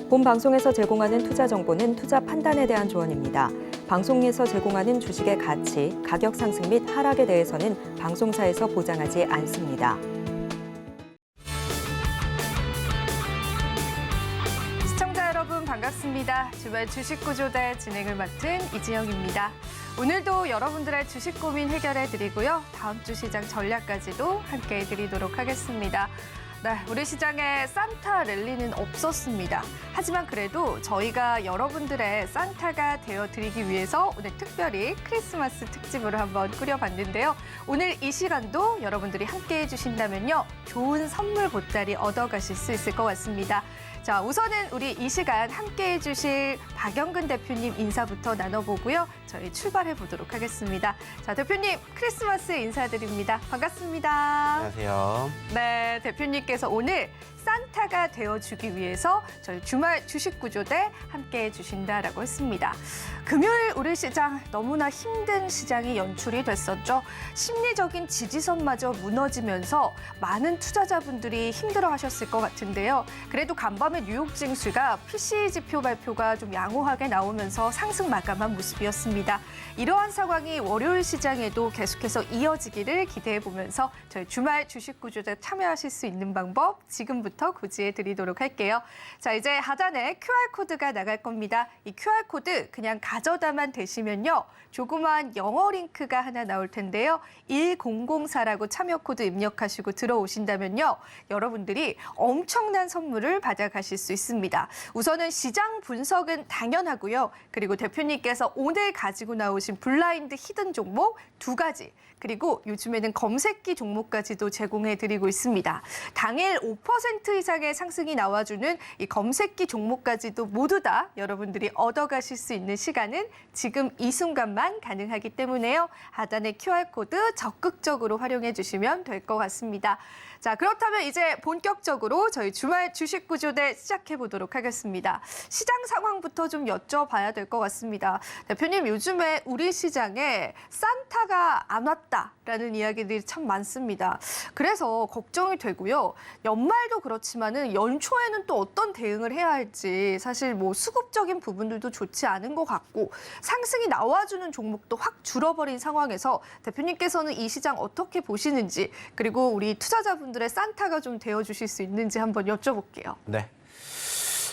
본 방송에서 제공하는 투자 정보는 투자 판단에 대한 조언입니다. 방송에서 제공하는 주식의 가치, 가격 상승 및 하락에 대해서는 방송사에서 보장하지 않습니다. 시청자 여러분 반갑습니다. 주말 주식구조대 진행을 맡은 이지영입니다. 오늘도 여러분들의 주식 고민 해결해 드리고요. 다음 주 시장 전략까지도 함께 해드리도록 하겠습니다. 네, 우리 시장에 산타 랠리는 없었습니다. 하지만 그래도 저희가 여러분들의 산타가 되어드리기 위해서 오늘 특별히 크리스마스 특집으로 한번 꾸려봤는데요. 오늘 이 시간도 여러분들이 함께해 주신다면요. 좋은 선물 보따리 얻어가실 수 있을 것 같습니다. 자, 우선은 우리 이 시간 함께해 주실 박영근 대표님 인사부터 나눠보고요. 저희 출발해 보도록 하겠습니다. 자, 대표님 크리스마스 인사드립니다. 반갑습니다. 안녕하세요. 네, 대표님께서 오늘 산타가 되어주기 위해서 저희 주말 주식구조대 함께해 주신다라고 했습니다. 금요일 우리 시장 너무나 힘든 시장이 연출이 됐었죠. 심리적인 지지선마저 무너지면서 많은 투자자분들이 힘들어하셨을 것 같은데요. 그래도 간밤에 뉴욕 증시가 PCE 지표 발표가 좀 양호하게 나오면서 상승 마감한 모습이었습니다. 이러한 상황이 월요일 시장에도 계속해서 이어지기를 기대해 보면서 저희 주말 주식구조대 참여하실 수 있는 방법 지금부터 고지해 드리도록 할게요. 자, 이제 하단에 QR코드가 나갈 겁니다. 이 QR코드 그냥 가져다만 대시면요. 조그마한 영어 링크가 하나 나올 텐데요. 1004라고 참여 코드 입력하시고 들어오신다면요. 여러분들이 엄청난 선물을 받아가실 수 있습니다. 우선은 시장 분석은 당연하고요. 그리고 대표님께서 오늘 가지고 나오신 블라인드 히든 종목 2가지, 그리고 요즘에는 검색기 종목까지도 제공해드리고 있습니다. 당일 5% 이상의 상승이 나와주는 이 검색기 종목까지도 모두 다 여러분들이 얻어가실 수 있는 시간은 지금 이 순간만 가능하기 때문에요. 하단의 QR코드 적극적으로 활용해 주시면 될 것 같습니다. 자, 그렇다면 이제 본격적으로 저희 주말 주식구조대 시작해 보도록 하겠습니다. 시장 상황부터 좀 여쭤봐야 될 것 같습니다. 대표님, 요즘에 우리 시장에 산타가 안 왔다라는 이야기들이 참 많습니다. 그래서 걱정이 되고요. 연말도 그렇지만은 연초에는 또 어떤 대응을 해야 할지 사실 뭐 수급적인 부분들도 좋지 않은 것 같고 상승이 나와주는 종목도 확 줄어버린 상황에서 대표님께서는 이 시장 어떻게 보시는지, 그리고 우리 투자자분들의 산타가 좀 되어주실 수 있는지 한번 여쭤볼게요. 네.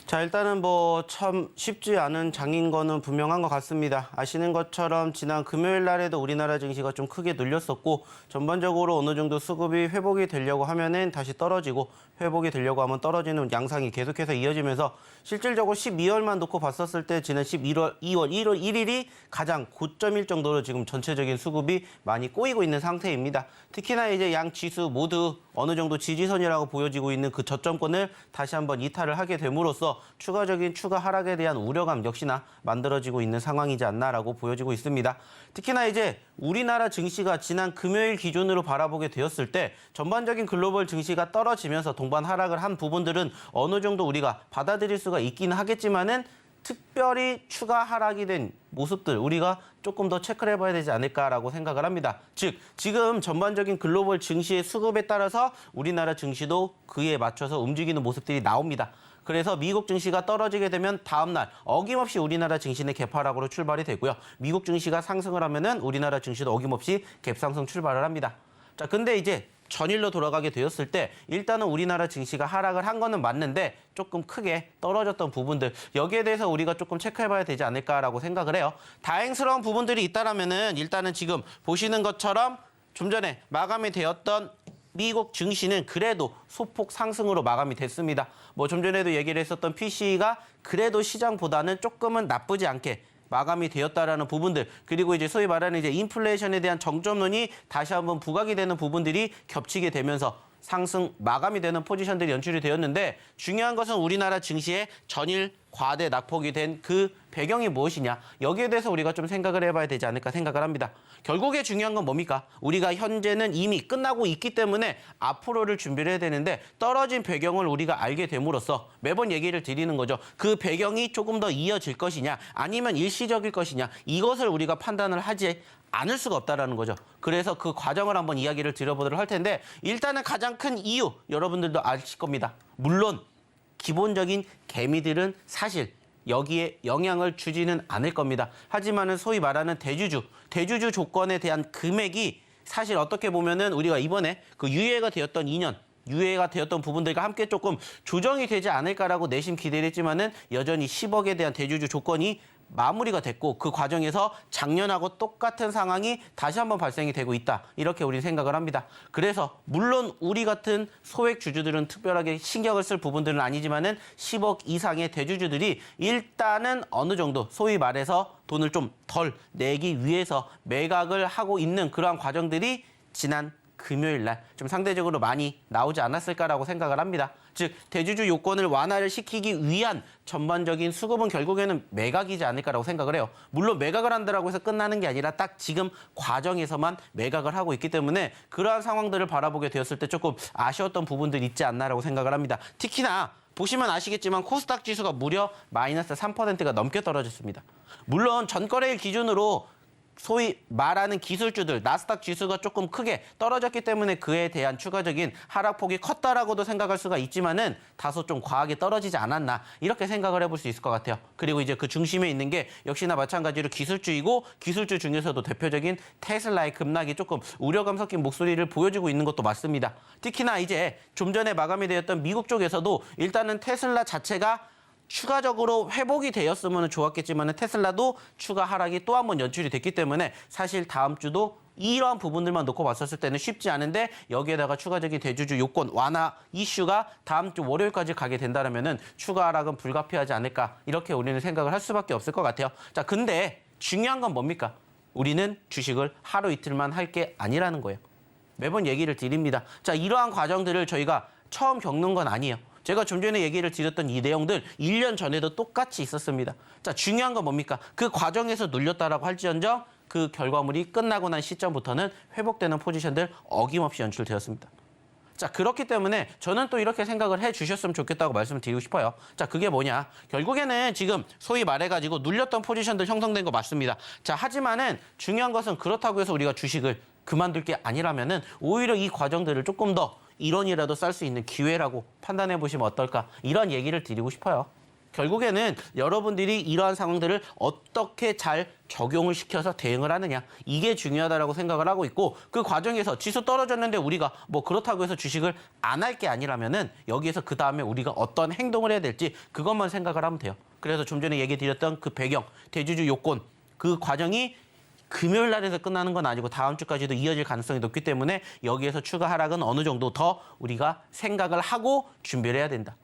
자, 일단은 뭐 참 쉽지 않은 장인 거는 분명한 것 같습니다. 아시는 것처럼 지난 금요일 날에도 우리나라 증시가 좀 크게 눌렸었고 전반적으로 어느 정도 수급이 회복이 되려고 하면은 다시 떨어지고 회복이 되려고 하면 떨어지는 양상이 계속해서 이어지면서 실질적으로 12월만 놓고 봤었을 때 지난 2월 1일이 가장 고점일 정도로 지금 전체적인 수급이 많이 꼬이고 있는 상태입니다. 특히나 이제 양 지수 모두 어느 정도 지지선이라고 보여지고 있는 그 저점권을 다시 한번 이탈을 하게 됨으로써 추가적인 추가 하락에 대한 우려감 역시나 만들어지고 있는 상황이지 않나라고 보여지고 있습니다. 특히나 이제 우리나라 증시가 지난 금요일 기준으로 바라보게 되었을 때 전반적인 글로벌 증시가 떨어지면서 동반 하락을 한 부분들은 어느 정도 우리가 받아들일 수가 있기는 하겠지만은 특별히 추가 하락이 된 모습들 우리가 조금 더 체크를 해봐야 되지 않을까라고 생각을 합니다. 즉 지금 전반적인 글로벌 증시의 수급에 따라서 우리나라 증시도 그에 맞춰서 움직이는 모습들이 나옵니다. 그래서 미국 증시가 떨어지게 되면 다음 날 어김없이 우리나라 증시는 갭하락으로 출발이 되고요. 미국 증시가 상승을 하면은 우리나라 증시도 어김없이 갭상승 출발을 합니다. 자, 근데 이제 전일로 돌아가게 되었을 때 일단은 우리나라 증시가 하락을 한 거는 맞는데 조금 크게 떨어졌던 부분들 여기에 대해서 우리가 조금 체크해봐야 되지 않을까라고 생각을 해요. 다행스러운 부분들이 있다라면은 일단은 지금 보시는 것처럼 좀 전에 마감이 되었던 미국 증시는 그래도 소폭 상승으로 마감이 됐습니다. 뭐 좀 전에도 얘기를 했었던 PCE가 그래도 시장보다는 조금은 나쁘지 않게 마감이 되었다라는 부분들, 그리고 이제 소위 말하는 이제 인플레이션에 대한 정점론이 다시 한번 부각이 되는 부분들이 겹치게 되면서 상승 마감이 되는 포지션들이 연출이 되었는데 중요한 것은 우리나라 증시의 전일 과대 낙폭이 된 그 배경이 무엇이냐, 여기에 대해서 우리가 좀 생각을 해봐야 되지 않을까 생각을 합니다. 결국에 중요한 건 뭡니까? 우리가 현재는 이미 끝나고 있기 때문에 앞으로를 준비를 해야 되는데 떨어진 배경을 우리가 알게 됨으로써 매번 얘기를 드리는 거죠. 그 배경이 조금 더 이어질 것이냐 아니면 일시적일 것이냐, 이것을 우리가 판단을 하지 않을 수가 없다라는 거죠. 그래서 그 과정을 한번 이야기를 드려보도록 할 텐데 일단은 가장 큰 이유 여러분들도 아실 겁니다. 물론 기본적인 개미들은 사실 여기에 영향을 주지는 않을 겁니다. 하지만은 소위 말하는 대주주 조건에 대한 금액이 사실 어떻게 보면은 우리가 이번에 그 유예가 되었던 2년, 유예가 되었던 부분들과 함께 조금 조정이 되지 않을까라고 내심 기대를 했지만은 여전히 10억에 대한 대주주 조건이 마무리가 됐고 그 과정에서 작년하고 똑같은 상황이 다시 한번 발생이 되고 있다. 이렇게 우리는 생각을 합니다. 그래서 물론 우리 같은 소액 주주들은 특별하게 신경을 쓸 부분들은 아니지만은 10억 이상의 대주주들이 일단은 어느 정도 소위 말해서 돈을 좀 덜 내기 위해서 매각을 하고 있는 그러한 과정들이 지난 금요일 날 좀 상대적으로 많이 나오지 않았을까라고 생각을 합니다. 즉 대주주 요건을 완화를 시키기 위한 전반적인 수급은 결국에는 매각이지 않을까라고 생각을 해요. 물론 매각을 한다고 해서 끝나는 게 아니라 딱 지금 과정에서만 매각을 하고 있기 때문에 그러한 상황들을 바라보게 되었을 때 조금 아쉬웠던 부분들이 있지 않나라고 생각을 합니다. 특히나 보시면 아시겠지만 코스닥 지수가 무려 마이너스 3%가 넘게 떨어졌습니다. 물론 전거래일 기준으로 소위 말하는 기술주들, 나스닥 지수가 조금 크게 떨어졌기 때문에 그에 대한 추가적인 하락폭이 컸다라고도 생각할 수가 있지만은 다소 좀 과하게 떨어지지 않았나 이렇게 생각을 해볼 수 있을 것 같아요. 그리고 이제 그 중심에 있는 게 역시나 마찬가지로 기술주이고 기술주 중에서도 대표적인 테슬라의 급락이 조금 우려감 섞인 목소리를 보여주고 있는 것도 맞습니다. 특히나 이제 좀 전에 마감이 되었던 미국 쪽에서도 일단은 테슬라 자체가 추가적으로 회복이 되었으면 좋았겠지만 테슬라도 추가 하락이 또 한 번 연출이 됐기 때문에 사실 다음 주도 이러한 부분들만 놓고 봤었을 때는 쉽지 않은데 여기에다가 추가적인 대주주 요건 완화 이슈가 다음 주 월요일까지 가게 된다면은 추가 하락은 불가피하지 않을까 이렇게 우리는 생각을 할 수밖에 없을 것 같아요. 자, 근데 중요한 건 뭡니까? 우리는 주식을 하루 이틀만 할 게 아니라는 거예요. 매번 얘기를 드립니다. 자, 이러한 과정들을 저희가 처음 겪는 건 아니에요. 제가 좀 전에 얘기를 드렸던 이 내용들 1년 전에도 똑같이 있었습니다. 자, 중요한 건 뭡니까? 그 과정에서 눌렸다라고 할지언정 그 결과물이 끝나고 난 시점부터는 회복되는 포지션들 어김없이 연출되었습니다. 자, 그렇기 때문에 저는 또 이렇게 생각을 해 주셨으면 좋겠다고 말씀을 드리고 싶어요. 자, 그게 뭐냐? 결국에는 지금 소위 말해가지고 눌렸던 포지션들 형성된 거 맞습니다. 자, 하지만은 중요한 것은 그렇다고 해서 우리가 주식을 그만둘 게 아니라면은 오히려 이 과정들을 조금 더 1원이라도 쌀 수 있는 기회라고 판단해 보시면 어떨까? 이런 얘기를 드리고 싶어요. 결국에는 여러분들이 이러한 상황들을 어떻게 잘 적용을 시켜서 대응을 하느냐. 이게 중요하다고 생각을 하고 있고 그 과정에서 지수 떨어졌는데 우리가 뭐 그렇다고 해서 주식을 안 할 게 아니라면은 여기에서 그 다음에 우리가 어떤 행동을 해야 될지 그것만 생각을 하면 돼요. 그래서 좀 전에 얘기 드렸던 그 배경, 대주주 요건 그 과정이 금요일 날에서 끝나는 건 아니고 다음 주까지도 이어질 가능성이 높기 때문에 여기에서 추가 하락은 어느 정도 더 우리가 생각을 하고 준비를 해야 된다.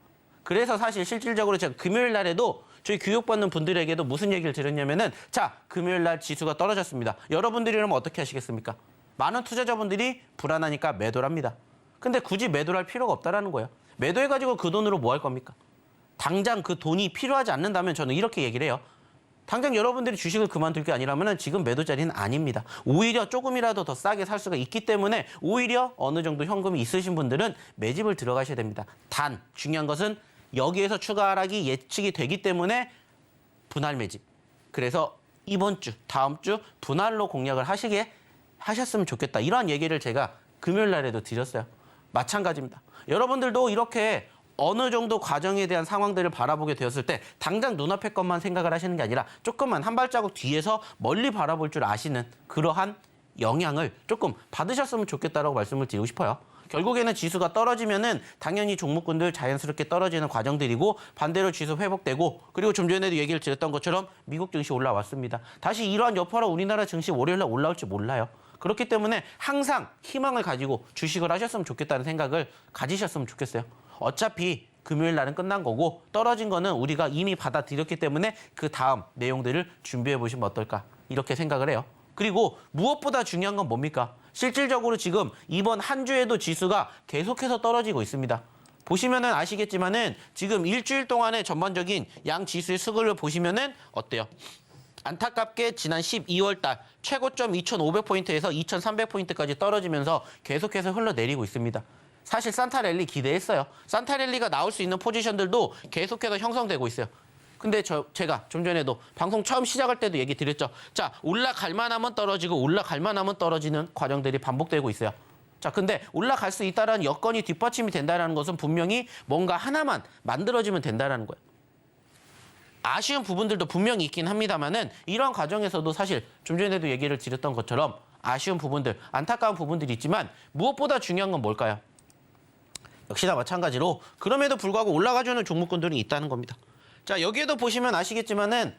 그래서 사실 실질적으로 제가 금요일 날에도 저희 교육받는 분들에게도 무슨 얘기를 드렸냐면은 자, 금요일 날 지수가 떨어졌습니다. 여러분들이 그러면 어떻게 하시겠습니까? 많은 투자자분들이 불안하니까 매도를 합니다. 근데 굳이 매도를 할 필요가 없다라는 거예요. 매도해가지고 그 돈으로 뭐 할 겁니까? 당장 그 돈이 필요하지 않는다면 저는 이렇게 얘기를 해요. 당장 여러분들이 주식을 그만둘 게 아니라면 지금 매도 자리는 아닙니다. 오히려 조금이라도 더 싸게 살 수가 있기 때문에 오히려 어느 정도 현금이 있으신 분들은 매집을 들어가셔야 됩니다. 단 중요한 것은 여기에서 추가 하락이 예측이 되기 때문에 분할 매집. 그래서 이번 주, 다음 주 분할로 공략을 하셨으면 좋겠다. 이러한 얘기를 제가 금요일 날에도 드렸어요. 마찬가지입니다. 여러분들도 이렇게 어느 정도 과정에 대한 상황들을 바라보게 되었을 때 당장 눈앞의 것만 생각을 하시는 게 아니라 조금만 한 발자국 뒤에서 멀리 바라볼 줄 아시는 그러한 영향을 조금 받으셨으면 좋겠다라고 말씀을 드리고 싶어요. 결국에는 지수가 떨어지면은 당연히 종목군들 자연스럽게 떨어지는 과정들이고 반대로 지수 회복되고 그리고 좀 전에도 얘기를 드렸던 것처럼 미국 증시 올라왔습니다. 다시 이러한 여파로 우리나라 증시 월요일날 올라올지 몰라요. 그렇기 때문에 항상 희망을 가지고 주식을 하셨으면 좋겠다는 생각을 가지셨으면 좋겠어요. 어차피 금요일 날은 끝난 거고 떨어진 거는 우리가 이미 받아들였기 때문에 그 다음 내용들을 준비해 보시면 어떨까 이렇게 생각을 해요. 그리고 무엇보다 중요한 건 뭡니까? 실질적으로 지금 이번 한 주에도 지수가 계속해서 떨어지고 있습니다. 보시면은 아시겠지만은 지금 일주일 동안의 전반적인 양 지수의 수급을 보시면은 어때요? 안타깝게 지난 12월 달 최고점 2,500포인트에서 2,300포인트까지 떨어지면서 계속해서 흘러내리고 있습니다. 사실 산타랠리 기대했어요. 산타랠리가 나올 수 있는 포지션들도 계속해서 형성되고 있어요. 근데 제가 좀 전에도 방송 처음 시작할 때도 얘기 드렸죠. 자, 올라갈 만하면 떨어지고 올라갈 만하면 떨어지는 과정들이 반복되고 있어요. 자, 근데 올라갈 수 있다는 여건이 뒷받침이 된다는 것은 분명히 뭔가 하나만 만들어지면 된다는 거예요. 아쉬운 부분들도 분명히 있긴 합니다만은 이런 과정에서도 사실 좀 전에도 얘기를 드렸던 것처럼 아쉬운 부분들, 안타까운 부분들이 있지만 무엇보다 중요한 건 뭘까요? 역시나 마찬가지로 그럼에도 불구하고 올라가주는 종목군들이 있다는 겁니다. 자, 여기에도 보시면 아시겠지만은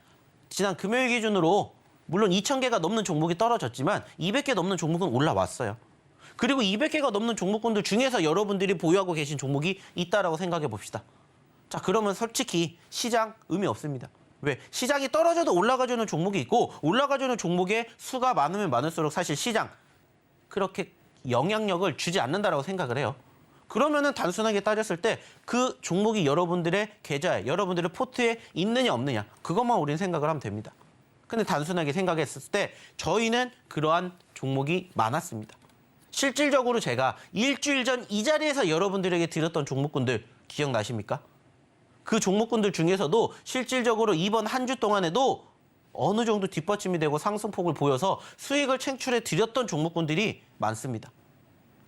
지난 금요일 기준으로 물론 2,000개가 넘는 종목이 떨어졌지만 200개 넘는 종목은 올라왔어요. 그리고 200개가 넘는 종목군들 중에서 여러분들이 보유하고 계신 종목이 있다라고 생각해 봅시다. 자, 그러면 솔직히 시장 의미 없습니다. 왜? 시장이 떨어져도 올라가주는 종목이 있고 올라가주는 종목의 수가 많으면 많을수록 사실 시장 그렇게 영향력을 주지 않는다라고 생각을 해요. 그러면은 단순하게 따졌을 때 그 종목이 여러분들의 계좌에, 여러분들의 포트에 있느냐 없느냐 그것만 우리는 생각을 하면 됩니다. 근데 단순하게 생각했을 때 저희는 그러한 종목이 많았습니다. 실질적으로 제가 일주일 전 이 자리에서 여러분들에게 드렸던 종목군들 기억나십니까? 그 종목군들 중에서도 실질적으로 이번 한 주 동안에도 어느 정도 뒷받침이 되고 상승폭을 보여서 수익을 창출해 드렸던 종목군들이 많습니다.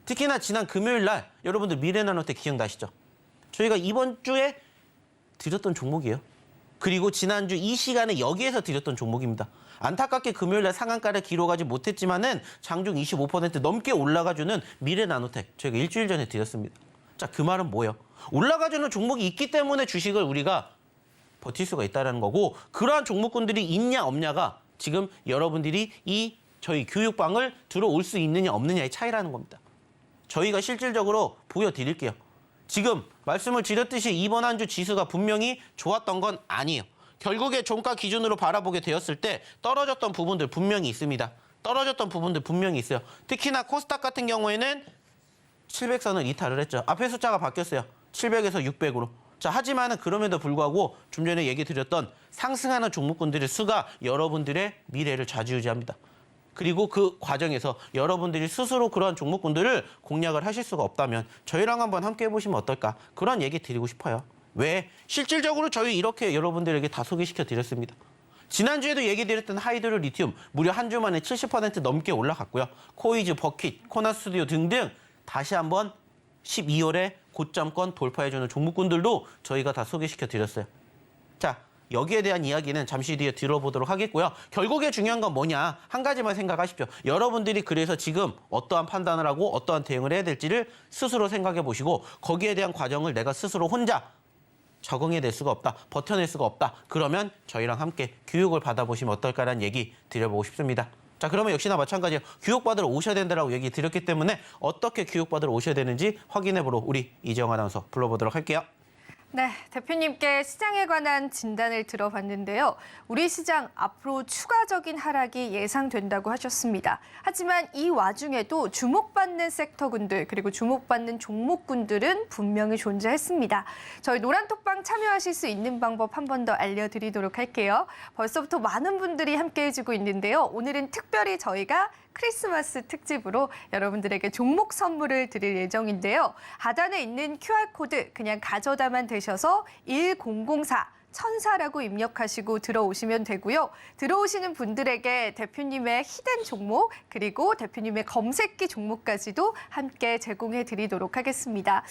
특히나 지난 금요일 날 여러분들 미래나노텍 기억나시죠? 저희가 이번 주에 드렸던 종목이에요. 그리고 지난주 이 시간에 여기에서 드렸던 종목입니다. 안타깝게 금요일 날 상한가를 기록하지 못했지만은 장중 25% 넘게 올라가주는 미래나노텍 저희가 일주일 전에 드렸습니다. 자, 그 말은 뭐예요? 올라가주는 종목이 있기 때문에 주식을 우리가 버틸 수가 있다는 거고 그러한 종목군들이 있냐 없냐가 지금 여러분들이 이 저희 교육방을 들어올 수 있느냐 없느냐의 차이라는 겁니다. 저희가 실질적으로 보여드릴게요. 지금 말씀을 드렸듯이 이번 한 주 지수가 분명히 좋았던 건 아니에요. 결국에 종가 기준으로 바라보게 되었을 때 떨어졌던 부분들 분명히 있습니다. 떨어졌던 부분들 분명히 있어요. 특히나 코스닥 같은 경우에는 700선을 이탈을 했죠. 앞에 숫자가 바뀌었어요. 700에서 600으로. 자, 하지만은 그럼에도 불구하고 좀 전에 얘기 드렸던 상승하는 종목군들의 수가 여러분들의 미래를 좌지우지합니다. 그리고 그 과정에서 여러분들이 스스로 그러한 종목군들을 공략을 하실 수가 없다면 저희랑 한번 함께 해보시면 어떨까 그런 얘기 드리고 싶어요. 왜? 실질적으로 저희 이렇게 여러분들에게 다 소개시켜 드렸습니다. 지난주에도 얘기 드렸던 하이드로 리튬 무려 한 주 만에 70% 넘게 올라갔고요. 코이즈, 버킷, 코나스튜디오 등등 다시 한번 12월에 고점권 돌파해주는 종목군들도 저희가 다 소개시켜 드렸어요. 자, 여기에 대한 이야기는 잠시 뒤에 들어보도록 하겠고요. 결국에 중요한 건 뭐냐? 한 가지만 생각하십시오. 여러분들이 그래서 지금 어떠한 판단을 하고 어떠한 대응을 해야 될지를 스스로 생각해 보시고 거기에 대한 과정을 내가 스스로 혼자 적응해낼 수가 없다, 버텨낼 수가 없다. 그러면 저희랑 함께 교육을 받아보시면 어떨까라는 얘기 드려보고 싶습니다. 자, 그러면 역시나 마찬가지로 교육받으러 오셔야 된다라고 얘기 드렸기 때문에 어떻게 교육받으러 오셔야 되는지 확인해보러 우리 이재영 아나운서 불러보도록 할게요. 네, 대표님께 시장에 관한 진단을 들어봤는데요. 우리 시장 앞으로 추가적인 하락이 예상된다고 하셨습니다. 하지만 이 와중에도 주목받는 섹터군들 그리고 주목받는 종목군들은 분명히 존재했습니다. 저희 노란톡방 참여하실 수 있는 방법 한 번 더 알려드리도록 할게요. 벌써부터 많은 분들이 함께해주고 있는데요. 오늘은 특별히 저희가 크리스마스 특집으로 여러분들에게 종목 선물을 드릴 예정인데요. 하단에 있는 QR코드 그냥 가져다만 대셔서 1004 천사라고 입력하시고 들어오시면 되고요. 들어오시는 분들에게 대표님의 히든 종목 그리고 대표님의 검색기 종목까지도 함께 제공해 드리도록 하겠습니다.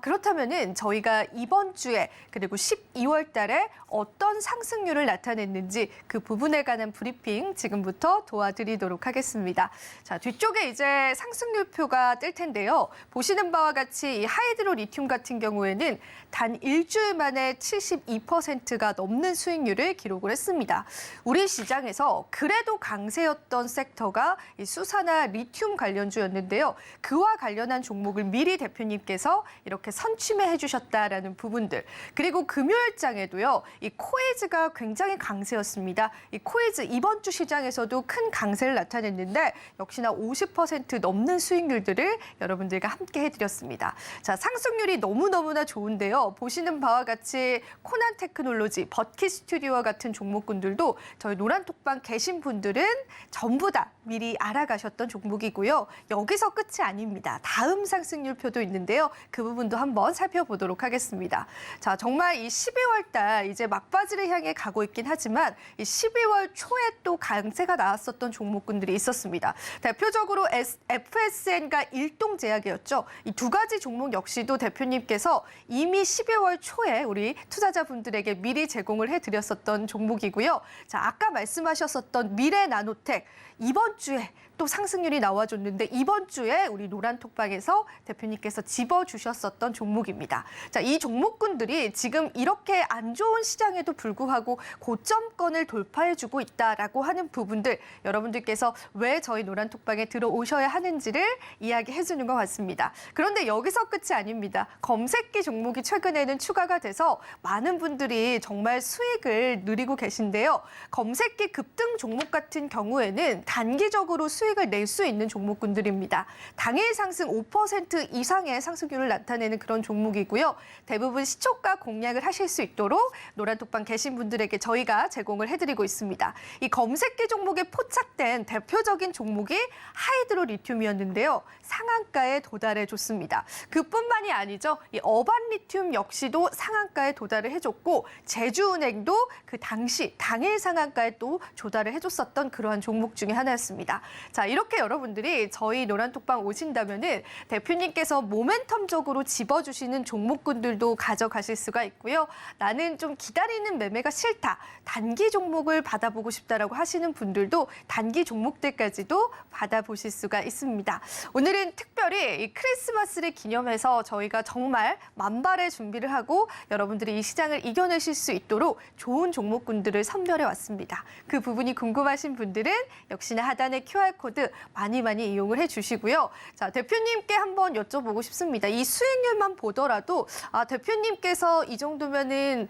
그렇다면은 저희가 이번 주에 그리고 12월 달에 어떤 상승률을 나타냈는지 그 부분에 관한 브리핑 지금부터 도와드리도록 하겠습니다. 자, 뒤쪽에 이제 상승률표가 뜰 텐데요. 보시는 바와 같이 이 하이드로 리튬 같은 경우에는 단 일주일 만에 72%가 넘는 수익률을 기록을 했습니다. 우리 시장에서 그래도 강세였던 섹터가 이 수사나 리튬 관련주였는데요. 그와 관련한 종목을 미리 대표님께서 이렇게 선취해 해주셨다라는 부분들. 그리고 금요일장에도요. 이 코이즈가 굉장히 강세였습니다. 이 코이즈 이번 주 시장에서도 큰 강세를 나타냈는데 역시나 50% 넘는 수익률들을 여러분들과 함께 해드렸습니다. 자, 상승률이 너무너무나 좋은데요. 보시는 바와 같이 코난테크노 테크놀로지, 버킷 스튜디오와 같은 종목군들도 저희 노란톡방 계신 분들은 전부 다 미리 알아가셨던 종목이고요. 여기서 끝이 아닙니다. 다음 상승률표도 있는데요. 그 부분도 한번 살펴보도록 하겠습니다. 자, 정말 이 12월 달 이제 막바지를 향해 가고 있긴 하지만 이 12월 초에 또 강세가 나왔었던 종목군들이 있었습니다. 대표적으로 FSN과 일동제약이었죠. 이 두 가지 종목 역시도 대표님께서 이미 12월 초에 우리 투자자분들에게 미리 제공을 해드렸었던 종목이고요. 자, 아까 말씀하셨었던 미래나노텍 이번 주에 또 상승률이 나와줬는데 이번 주에 우리 노란톡방에서 대표님께서 집어주셨었던 종목입니다. 자, 이 종목군들이 지금 이렇게 안 좋은 시장에도 불구하고 고점권을 돌파해주고 있다라고 하는 부분들 여러분들께서 왜 저희 노란톡방에 들어오셔야 하는지를 이야기해주는 것 같습니다. 그런데 여기서 끝이 아닙니다. 검색기 종목이 최근에는 추가가 돼서 많은 분들이 정말 수익을 누리고 계신데요. 검색기 급등 종목 같은 경우에는 단기적으로 수익을 낼 수 있는 종목군들입니다. 당일 상승 5% 이상의 상승률을 나타내는 그런 종목이고요. 대부분 시초가 공략을 하실 수 있도록 노란톡방 계신 분들에게 저희가 제공을 해드리고 있습니다. 이 검색기 종목에 포착된 대표적인 종목이 하이드로 리튬이었는데요. 상한가에 도달해줬습니다. 그뿐만이 아니죠. 이 어반 리튬 역시도 상한가에 도달을 해줬고 제주은행도 그 당시 당일 상한가에 또 조달을 해줬었던 그러한 종목 중에 하나였습니다. 자, 이렇게 여러분들이 저희 노란톡방 오신다면은 대표님께서 모멘텀적으로 집어주시는 종목군들도 가져가실 수가 있고요. 나는 좀 기다리는 매매가 싫다. 단기 종목을 받아보고 싶다라고 하시는 분들도 단기 종목들까지도 받아보실 수가 있습니다. 오늘은 특별히 이 크리스마스를 기념해서 저희가 정말 만발의 준비를 하고 여러분들이 이 시장을 이겨내실 수 있도록 좋은 종목군들을 선별해 왔습니다. 그 부분이 궁금하신 분들은 역시나 하단의 QR코드 많이 이용을 해주시고요. 자, 대표님께 한번 여쭤보고 싶습니다. 이 수익률만 보더라도 대표님께서 이 정도면은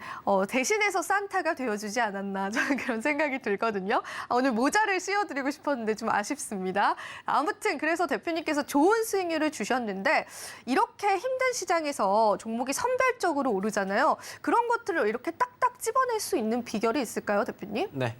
대신해서 산타가 되어주지 않았나 저는 그런 생각이 들거든요. 오늘 모자를 씌워드리고 싶었는데 좀 아쉽습니다. 아무튼 그래서 대표님께서 좋은 수익률을 주셨는데 이렇게 힘든 시장에서 종목이 선별적으로 오르잖아요. 그런 것들을 이렇게 딱딱 집어낼 수 있는 비결이 있을까요, 대표님? 네.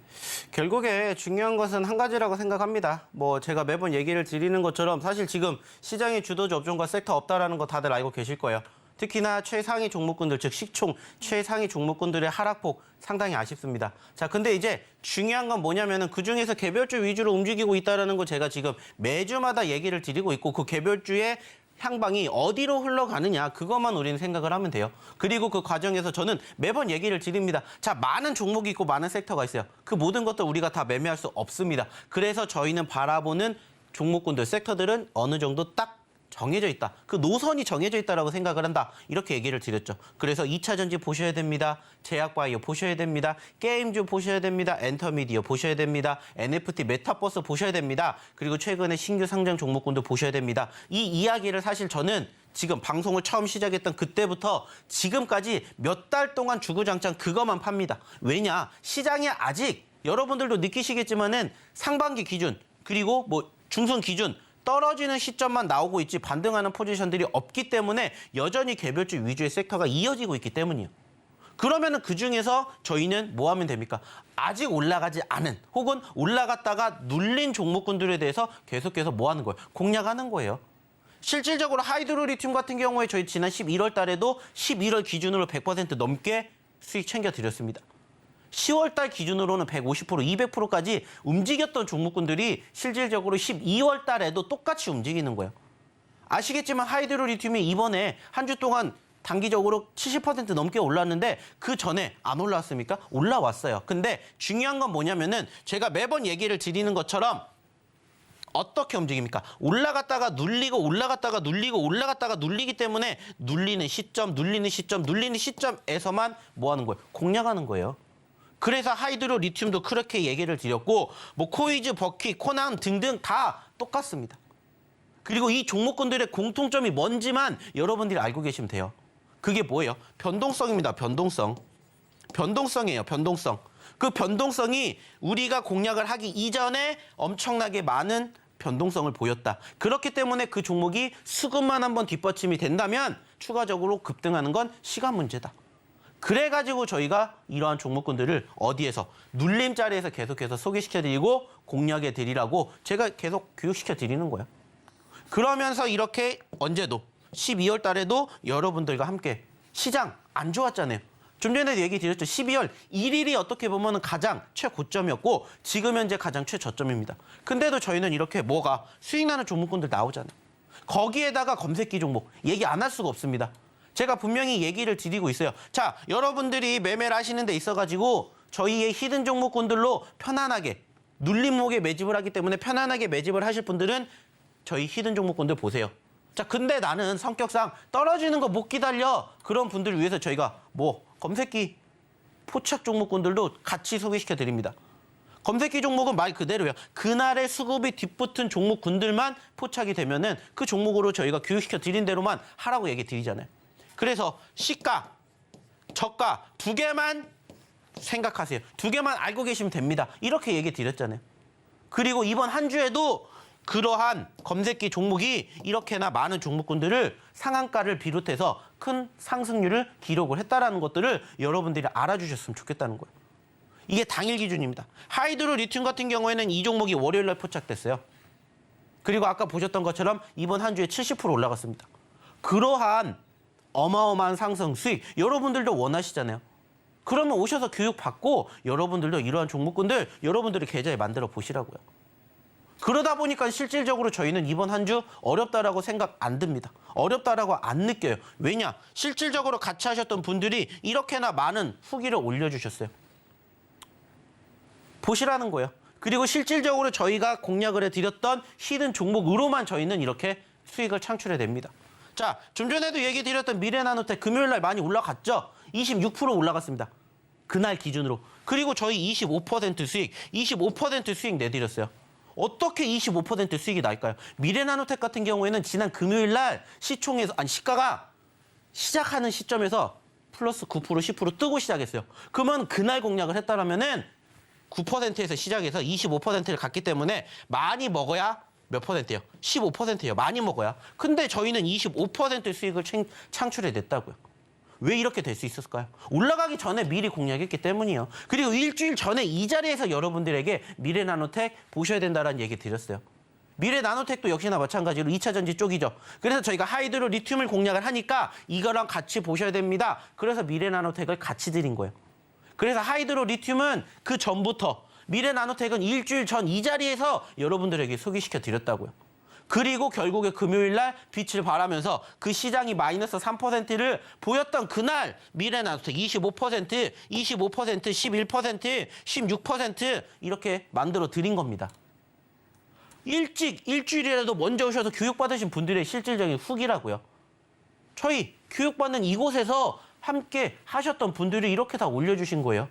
결국에 중요한 것은 한 가지라고 생각합니다. 뭐 제가 매번 얘기를 드리는 것처럼 사실 지금 시장의 주도주 업종과 섹터 없다라는 거 다들 알고 계실 거예요. 특히나 최상위 종목군들, 즉 시총 최상위 종목군들의 하락폭 상당히 아쉽습니다. 자, 근데 이제 중요한 건 뭐냐면은 그중에서 개별주 위주로 움직이고 있다는 거 제가 지금 매주마다 얘기를 드리고 있고 그 개별주의 향방이 어디로 흘러가느냐 그것만 우리는 생각을 하면 돼요. 그리고 그 과정에서 저는 매번 얘기를 드립니다. 자, 많은 종목이 있고 많은 섹터가 있어요. 그 모든 것들 우리가 다 매매할 수 없습니다. 그래서 저희는 바라보는 종목군들, 섹터들은 어느 정도 딱 정해져 있다. 그 노선이 정해져 있다라고 생각을 한다. 이렇게 얘기를 드렸죠. 그래서 2차 전지 보셔야 됩니다. 제약바이오 보셔야 됩니다. 게임주 보셔야 됩니다. 엔터미디어 보셔야 됩니다. NFT 메타버스 보셔야 됩니다. 그리고 최근에 신규 상장 종목군도 보셔야 됩니다. 이 이야기를 사실 저는 지금 방송을 처음 시작했던 그때부터 지금까지 몇 달 동안 주구장창 그것만 팝니다. 왜냐? 시장이 아직 여러분들도 느끼시겠지만은 상반기 기준 그리고 뭐 중순 기준 떨어지는 시점만 나오고 있지 반등하는 포지션들이 없기 때문에 여전히 개별주 위주의 섹터가 이어지고 있기 때문이에요. 그러면은 그중에서 저희는 뭐 하면 됩니까? 아직 올라가지 않은 혹은 올라갔다가 눌린 종목군들에 대해서 계속해서 뭐 하는 거예요? 공략하는 거예요. 실질적으로 하이드로 리튬 같은 경우에 저희 지난 11월 달에도 11월 기준으로 100% 넘게 수익 챙겨드렸습니다. 10월 달 기준으로는 150%, 200%까지 움직였던 종목군들이 실질적으로 12월 달에도 똑같이 움직이는 거예요. 아시겠지만 하이드로 리튬이 이번에 한 주 동안 단기적으로 70% 넘게 올랐는데 그 전에 안 올라왔습니까? 올라왔어요. 근데 중요한 건 뭐냐면은 제가 매번 얘기를 드리는 것처럼 어떻게 움직입니까? 올라갔다가 눌리고 올라갔다가 눌리고 올라갔다가 눌리기 때문에 눌리는 시점에서만 뭐 하는 거예요? 공략하는 거예요. 그래서 하이드로 리튬도 그렇게 얘기를 드렸고 뭐 코이즈, 버킷, 코난 등등 다 똑같습니다. 그리고 이 종목군들의 공통점이 뭔지만 여러분들이 알고 계시면 돼요. 그게 뭐예요? 변동성입니다. 변동성이에요. 변동성. 그 변동성이 우리가 공략을 하기 이전에 엄청나게 많은 변동성을 보였다. 그렇기 때문에 그 종목이 수급만 한번 뒷받침이 된다면 추가적으로 급등하는 건 시간 문제다. 그래가지고 저희가 이러한 종목군들을 어디에서 눌림자리에서 계속해서 소개시켜드리고 공략해드리라고 제가 계속 교육시켜드리는 거예요. 그러면서 이렇게 언제도 12월 달에도 여러분들과 함께 시장 안 좋았잖아요. 좀 전에도 얘기 드렸죠. 12월 1일이 어떻게 보면 가장 최고점이었고 지금 현재 가장 최저점입니다. 근데도 저희는 이렇게 뭐가 수익 나는 종목군들 나오잖아요. 거기에다가 검색기 종목 얘기 안 할 수가 없습니다. 제가 분명히 얘기를 드리고 있어요. 자, 여러분들이 매매를 하시는 데 있어가지고 저희의 히든 종목군들로 편안하게 눌림목에 매집을 하기 때문에 편안하게 매집을 하실 분들은 저희 히든 종목군들 보세요. 자, 근데 나는 성격상 떨어지는 거 못 기다려. 그런 분들을 위해서 저희가 검색기 포착 종목군들도 같이 소개시켜 드립니다. 검색기 종목은 말 그대로예요. 그날의 수급이 뒷붙은 종목군들만 포착이 되면은 그 종목으로 저희가 교육시켜 드린 대로만 하라고 얘기 드리잖아요. 그래서 시가, 저가 두 개만 생각하세요. 두 개만 알고 계시면 됩니다. 이렇게 얘기 드렸잖아요. 그리고 이번 한 주에도 그러한 검색기 종목이 이렇게나 많은 종목군들을 상한가를 비롯해서 큰 상승률을 기록을 했다는 것들을 여러분들이 알아주셨으면 좋겠다는 거예요. 이게 당일 기준입니다. 하이드로 리튬 같은 경우에는 이 종목이 월요일 날 포착됐어요. 그리고 아까 보셨던 것처럼 이번 한 주에 70% 올라갔습니다. 그러한 어마어마한 상승 수익 여러분들도 원하시잖아요. 그러면 오셔서 교육받고 여러분들도 이러한 종목군들 여러분들의 계좌에 만들어 보시라고요. 그러다 보니까 실질적으로 저희는 이번 한 주 어렵다라고 생각 안 듭니다. 어렵다라고 안 느껴요. 왜냐? 실질적으로 같이 하셨던 분들이 이렇게나 많은 후기를 올려주셨어요. 보시라는 거예요. 그리고 실질적으로 저희가 공략을 해드렸던 히든 종목으로만 저희는 이렇게 수익을 창출해냅니다. 자, 좀 전에도 얘기 드렸던 미래나노텍 금요일 날 많이 올라갔죠? 26% 올라갔습니다. 그날 기준으로. 그리고 저희 25% 수익, 25% 수익 내드렸어요. 어떻게 25% 수익이 날까요? 미래나노텍 같은 경우에는 지난 금요일 날 시가가 시작하는 시점에서 플러스 9%, 10% 뜨고 시작했어요. 그러면 그날 공략을 했다라면은 9%에서 시작해서 25%를 갔기 때문에 많이 먹어야 몇 %예요? 15%예요. 많이 먹어야. 근데 저희는 25% 수익을 창출해냈다고요. 왜 이렇게 될 수 있었을까요? 올라가기 전에 미리 공략했기 때문이에요. 그리고 일주일 전에 이 자리에서 여러분들에게 미래나노텍 보셔야 된다는 얘기 드렸어요. 미래나노텍도 역시나 마찬가지로 2차 전지 쪽이죠. 그래서 저희가 하이드로 리튬을 공략을 하니까 이거랑 같이 보셔야 됩니다. 그래서 미래나노텍을 같이 드린 거예요. 그래서 하이드로 리튬은 그 전부터 미래나노텍은 일주일 전 이 자리에서 여러분들에게 소개시켜 드렸다고요. 그리고 결국에 금요일 날 빛을 발하면서 그 시장이 마이너스 3%를 보였던 그날 미래나노텍 25%, 11%, 16% 이렇게 만들어 드린 겁니다. 일주일이라도 먼저 오셔서 교육받으신 분들의 실질적인 후기라고요. 저희 교육받는 이곳에서 함께 하셨던 분들이 이렇게 다 올려주신 거예요.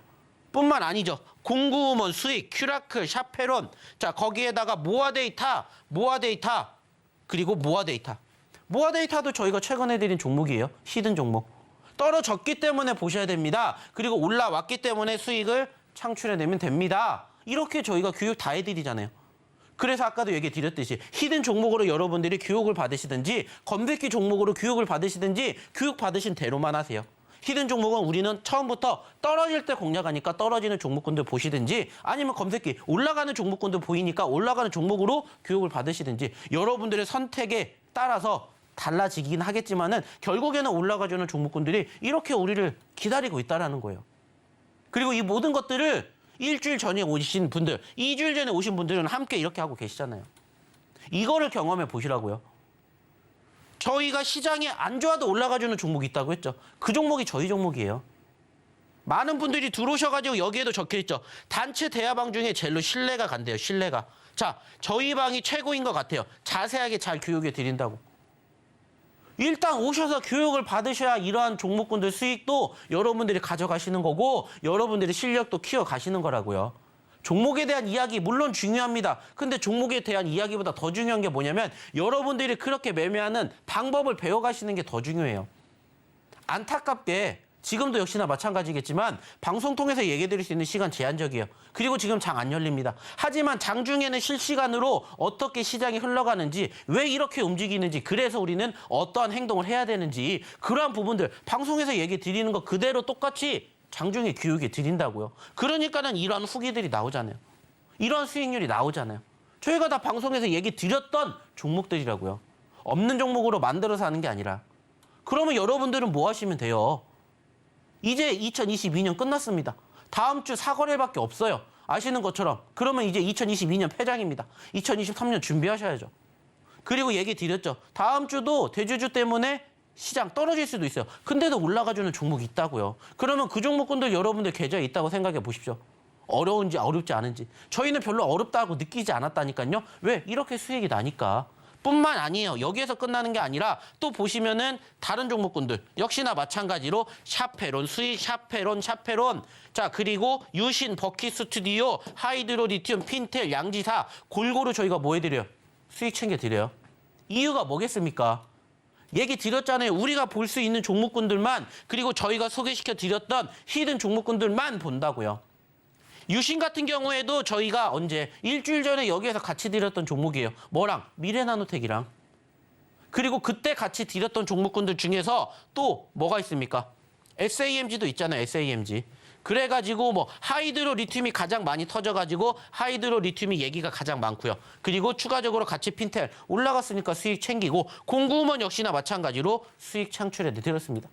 뿐만 아니죠. 공구음원, 수익, 큐라클, 샤페론, 자 거기에다가 모아데이터, 그리고 모아데이터. 모아데이터도 저희가 최근에 드린 종목이에요. 히든 종목. 떨어졌기 때문에 보셔야 됩니다. 그리고 올라왔기 때문에 수익을 창출해내면 됩니다. 이렇게 저희가 교육 다 해드리잖아요. 그래서 아까도 얘기 드렸듯이 히든 종목으로 여러분들이 교육을 받으시든지 검색기 종목으로 교육을 받으시든지 교육 받으신 대로만 하세요. 히든 종목은 우리는 처음부터 떨어질 때 공략하니까 떨어지는 종목군들 보시든지 아니면 검색기 올라가는 종목군들 보이니까 올라가는 종목으로 교육을 받으시든지 여러분들의 선택에 따라서 달라지긴 하겠지만은 결국에는 올라가주는 종목군들이 이렇게 우리를 기다리고 있다라는 거예요. 그리고 이 모든 것들을 일주일 전에 오신 분들, 2주일 전에 오신 분들은 함께 이렇게 하고 계시잖아요. 이거를 경험해 보시라고요. 저희가 시장이 안 좋아도 올라가주는 종목이 있다고 했죠. 그 종목이 저희 종목이에요. 많은 분들이 들어오셔가지고 여기에도 적혀있죠. 단체 대화방 중에 제일로 신뢰가 간대요. 신뢰가. 자, 저희 방이 최고인 것 같아요. 자세하게 잘 교육해 드린다고. 일단 오셔서 교육을 받으셔야 이러한 종목군들 수익도 여러분들이 가져가시는 거고 여러분들의 실력도 키워가시는 거라고요. 종목에 대한 이야기 물론 중요합니다. 근데 종목에 대한 이야기보다 더 중요한 게 뭐냐면 여러분들이 그렇게 매매하는 방법을 배워가시는 게 더 중요해요. 안타깝게 지금도 역시나 마찬가지겠지만 방송 통해서 얘기 드릴 수 있는 시간 제한적이에요. 그리고 지금 장 안 열립니다. 하지만 장중에는 실시간으로 어떻게 시장이 흘러가는지, 왜 이렇게 움직이는지, 그래서 우리는 어떠한 행동을 해야 되는지 그러한 부분들 방송에서 얘기 드리는 거 그대로 똑같이 장중에 교육에 드린다고요. 그러니까는 이러한 후기들이 나오잖아요. 이러한 수익률이 나오잖아요. 저희가 다 방송에서 얘기 드렸던 종목들이라고요. 없는 종목으로 만들어서 하는 게 아니라. 그러면 여러분들은 뭐 하시면 돼요? 이제 2022년 끝났습니다. 다음 주 사거래밖에 없어요. 아시는 것처럼. 그러면 이제 2022년 폐장입니다. 2023년 준비하셔야죠. 그리고 얘기 드렸죠. 다음 주도 대주주 때문에 시장 떨어질 수도 있어요. 근데도 올라가주는 종목이 있다고요. 그러면 그 종목군들 여러분들 계좌에 있다고 생각해 보십시오. 어려운지 어렵지 않은지. 저희는 별로 어렵다고 느끼지 않았다니까요. 왜? 이렇게 수익이 나니까. 뿐만 아니에요. 여기에서 끝나는 게 아니라 또 보시면은 다른 종목군들 역시나 마찬가지로 샤페론, 수익, 샤페론. 자, 그리고 유신, 버킷 스튜디오, 하이드로 리튬, 핀텔, 양지사 골고루 저희가 뭐 해드려요? 수익 챙겨드려요. 이유가 뭐겠습니까? 얘기 드렸잖아요. 우리가 볼 수 있는 종목군들만, 그리고 저희가 소개시켜 드렸던 히든 종목군들만 본다고요. 유신 같은 경우에도 저희가 언제 일주일 전에 여기에서 같이 드렸던 종목이에요. 뭐랑? 미래나노텍이랑. 그리고 그때 같이 드렸던 종목군들 중에서 또 뭐가 있습니까? SAMG도 있잖아요. SAMG. 그래가지고 뭐 하이드로 리튬이 가장 많이 터져가지고 하이드로 리튬이 얘기가 가장 많고요. 그리고 추가적으로 같이 핀텔 올라갔으니까 수익 챙기고, 공구음원 역시나 마찬가지로 수익 창출해 드렸습니다.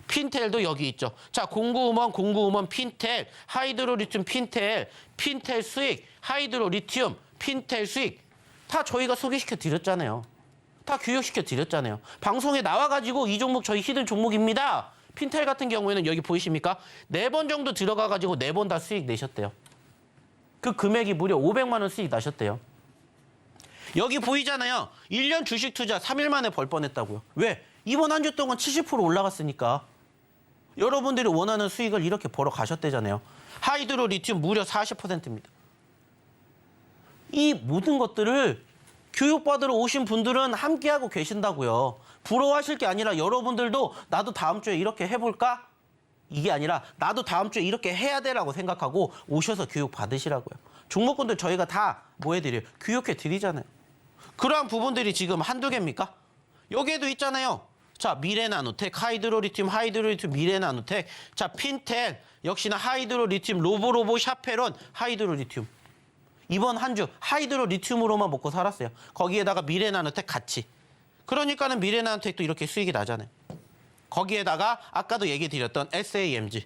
핀텔도 여기 있죠. 자, 공구음원, 핀텔, 하이드로 리튬, 핀텔 수익, 하이드로 리튬, 핀텔 수익 다 저희가 소개시켜 드렸잖아요. 다 교육시켜 드렸잖아요. 방송에 나와가지고 이 종목 저희 히든 종목입니다. 핀텔 같은 경우에는 여기 보이십니까? 4번 정도 들어가가지고 4번 다 수익 내셨대요. 그 금액이 무려 500만 원 수익 나셨대요. 여기 보이잖아요. 1년 주식 투자 3일 만에 벌 뻔했다고요. 왜? 이번 한 주 동안 70% 올라갔으니까. 여러분들이 원하는 수익을 이렇게 벌어 가셨대잖아요. 하이드로 리튬 무려 40%입니다. 이 모든 것들을 교육받으러 오신 분들은 함께하고 계신다고요. 부러워하실 게 아니라 여러분들도 나도 다음 주에 이렇게 해볼까? 이게 아니라 나도 다음 주에 이렇게 해야 돼라고 생각하고 오셔서 교육 받으시라고요. 종목군들 저희가 다 뭐 해드려요? 교육해 드리잖아요. 그러한 부분들이 지금 한두 개입니까? 여기에도 있잖아요. 자, 미래나노텍, 하이드로 리튬, 미래나노텍. 자, 핀텔, 역시나 하이드로 리튬, 로보로보, 샤페론, 하이드로 리튬. 이번 한 주 하이드로 리튬으로만 먹고 살았어요. 거기에다가 미래나노텍 같이. 그러니까는 미래나노텍도 이렇게 수익이 나잖아요. 거기에다가 아까도 얘기 드렸던 SAMG.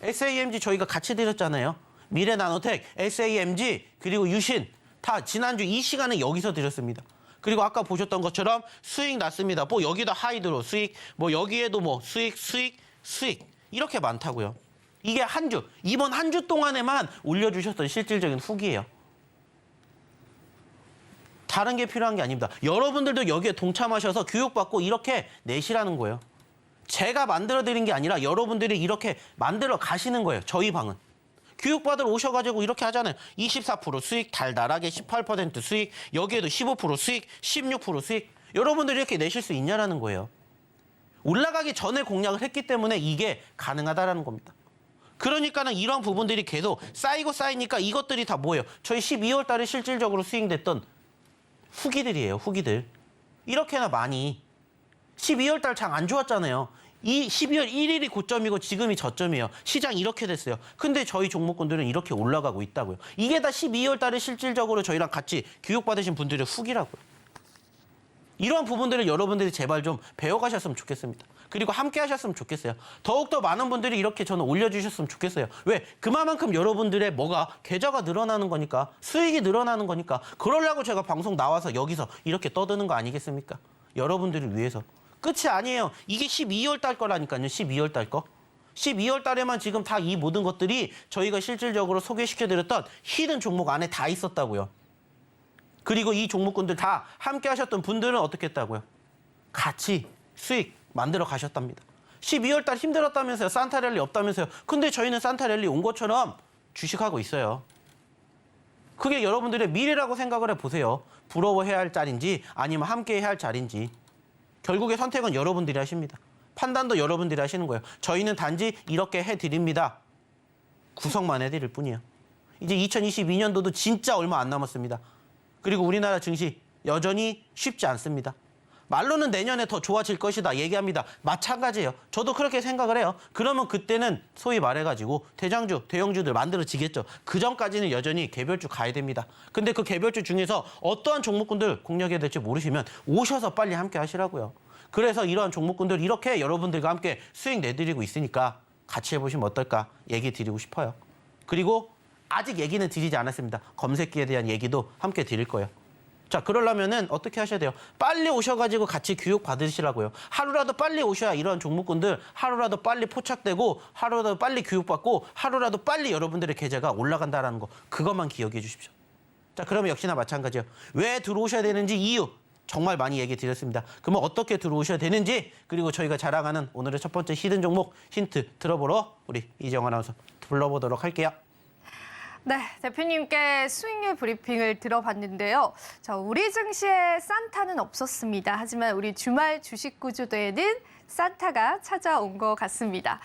SAMG 저희가 같이 드렸잖아요. 미래나노텍, SAMG, 그리고 유신. 다 지난주 이 시간에 여기서 드렸습니다. 그리고 아까 보셨던 것처럼 수익 났습니다. 뭐 여기도 하이드로 수익, 뭐 여기에도 뭐 수익. 이렇게 많다고요. 이게 한 주, 이번 한 주 동안에만 올려주셨던 실질적인 후기예요. 다른 게 필요한 게 아닙니다. 여러분들도 여기에 동참하셔서 교육받고 이렇게 내시라는 거예요. 제가 만들어드린 게 아니라 여러분들이 이렇게 만들어 가시는 거예요. 저희 방은. 교육받으러 오셔가지고 이렇게 하잖아요. 24% 수익, 달달하게 18% 수익, 여기에도 15% 수익, 16% 수익. 여러분들이 이렇게 내실 수 있냐라는 거예요. 올라가기 전에 공략을 했기 때문에 이게 가능하다라는 겁니다. 그러니까는 이런 부분들이 계속 쌓이고 쌓이니까 이것들이 다 뭐예요? 저희 12월 달에 실질적으로 수익됐던 후기들이에요. 후기들. 이렇게나 많이. 12월 달 장 안 좋았잖아요. 이 12월 1일이 고점이고 지금이 저점이에요. 시장 이렇게 됐어요. 근데 저희 종목군들은 이렇게 올라가고 있다고요. 이게 다 12월 달에 실질적으로 저희랑 같이 교육받으신 분들의 후기라고요. 이러한 부분들을 여러분들이 제발 좀 배워가셨으면 좋겠습니다. 그리고 함께 하셨으면 좋겠어요. 더욱더 많은 분들이 이렇게 저는 올려주셨으면 좋겠어요. 왜? 그만큼 여러분들의 뭐가 계좌가 늘어나는 거니까, 수익이 늘어나는 거니까. 그러려고 제가 방송 나와서 여기서 이렇게 떠드는 거 아니겠습니까? 여러분들을 위해서. 끝이 아니에요. 이게 12월 달 거라니까요. 12월 달 거. 12월 달에만 지금 다 이 모든 것들이 저희가 실질적으로 소개시켜드렸던 히든 종목 안에 다 있었다고요. 그리고 이 종목군들 다 함께 하셨던 분들은 어떻게 했다고요? 같이 수익 만들어 가셨답니다. 12월 달 힘들었다면서요. 산타랠리 없다면서요. 근데 저희는 산타랠리 온 것처럼 주식하고 있어요. 그게 여러분들의 미래라고 생각을 해보세요. 부러워해야 할 자리인지 아니면 함께 해야 할 자리인지. 결국에 선택은 여러분들이 하십니다. 판단도 여러분들이 하시는 거예요. 저희는 단지 이렇게 해드립니다. 구성만 해드릴 뿐이에요. 이제 2022년도도 진짜 얼마 안 남았습니다. 그리고 우리나라 증시 여전히 쉽지 않습니다. 말로는 내년에 더 좋아질 것이다 얘기합니다. 마찬가지예요. 저도 그렇게 생각을 해요. 그러면 그때는 소위 말해가지고 대장주, 대형주들 만들어지겠죠. 그 전까지는 여전히 개별주 가야 됩니다. 근데 그 개별주 중에서 어떠한 종목군들 공략해야 될지 모르시면 오셔서 빨리 함께 하시라고요. 그래서 이러한 종목군들 이렇게 여러분들과 함께 수익 내드리고 있으니까 같이 해보시면 어떨까 얘기 드리고 싶어요. 그리고 아직 얘기는 드리지 않았습니다. 검색기에 대한 얘기도 함께 드릴 거예요. 자, 그러려면은 어떻게 하셔야 돼요? 빨리 오셔가지고 같이 교육 받으시라고요. 하루라도 빨리 오셔야 이런 종목군들 하루라도 빨리 포착되고 하루라도 빨리 교육받고 하루라도 빨리 여러분들의 계좌가 올라간다는 거 그것만 기억해 주십시오. 자, 그러면 역시나 마찬가지예요. 왜 들어오셔야 되는지 이유 정말 많이 얘기 드렸습니다. 그러면 어떻게 들어오셔야 되는지 그리고 저희가 자랑하는 오늘의 첫 번째 히든 종목 힌트 들어보러 우리 이정원 아나운서 불러보도록 할게요. 네, 대표님께 스윙의 브리핑을 들어봤는데요. 자, 우리 증시에 산타는 없었습니다. 하지만 우리 주말 주식 구조대에는 산타가 찾아온 것 같습니다.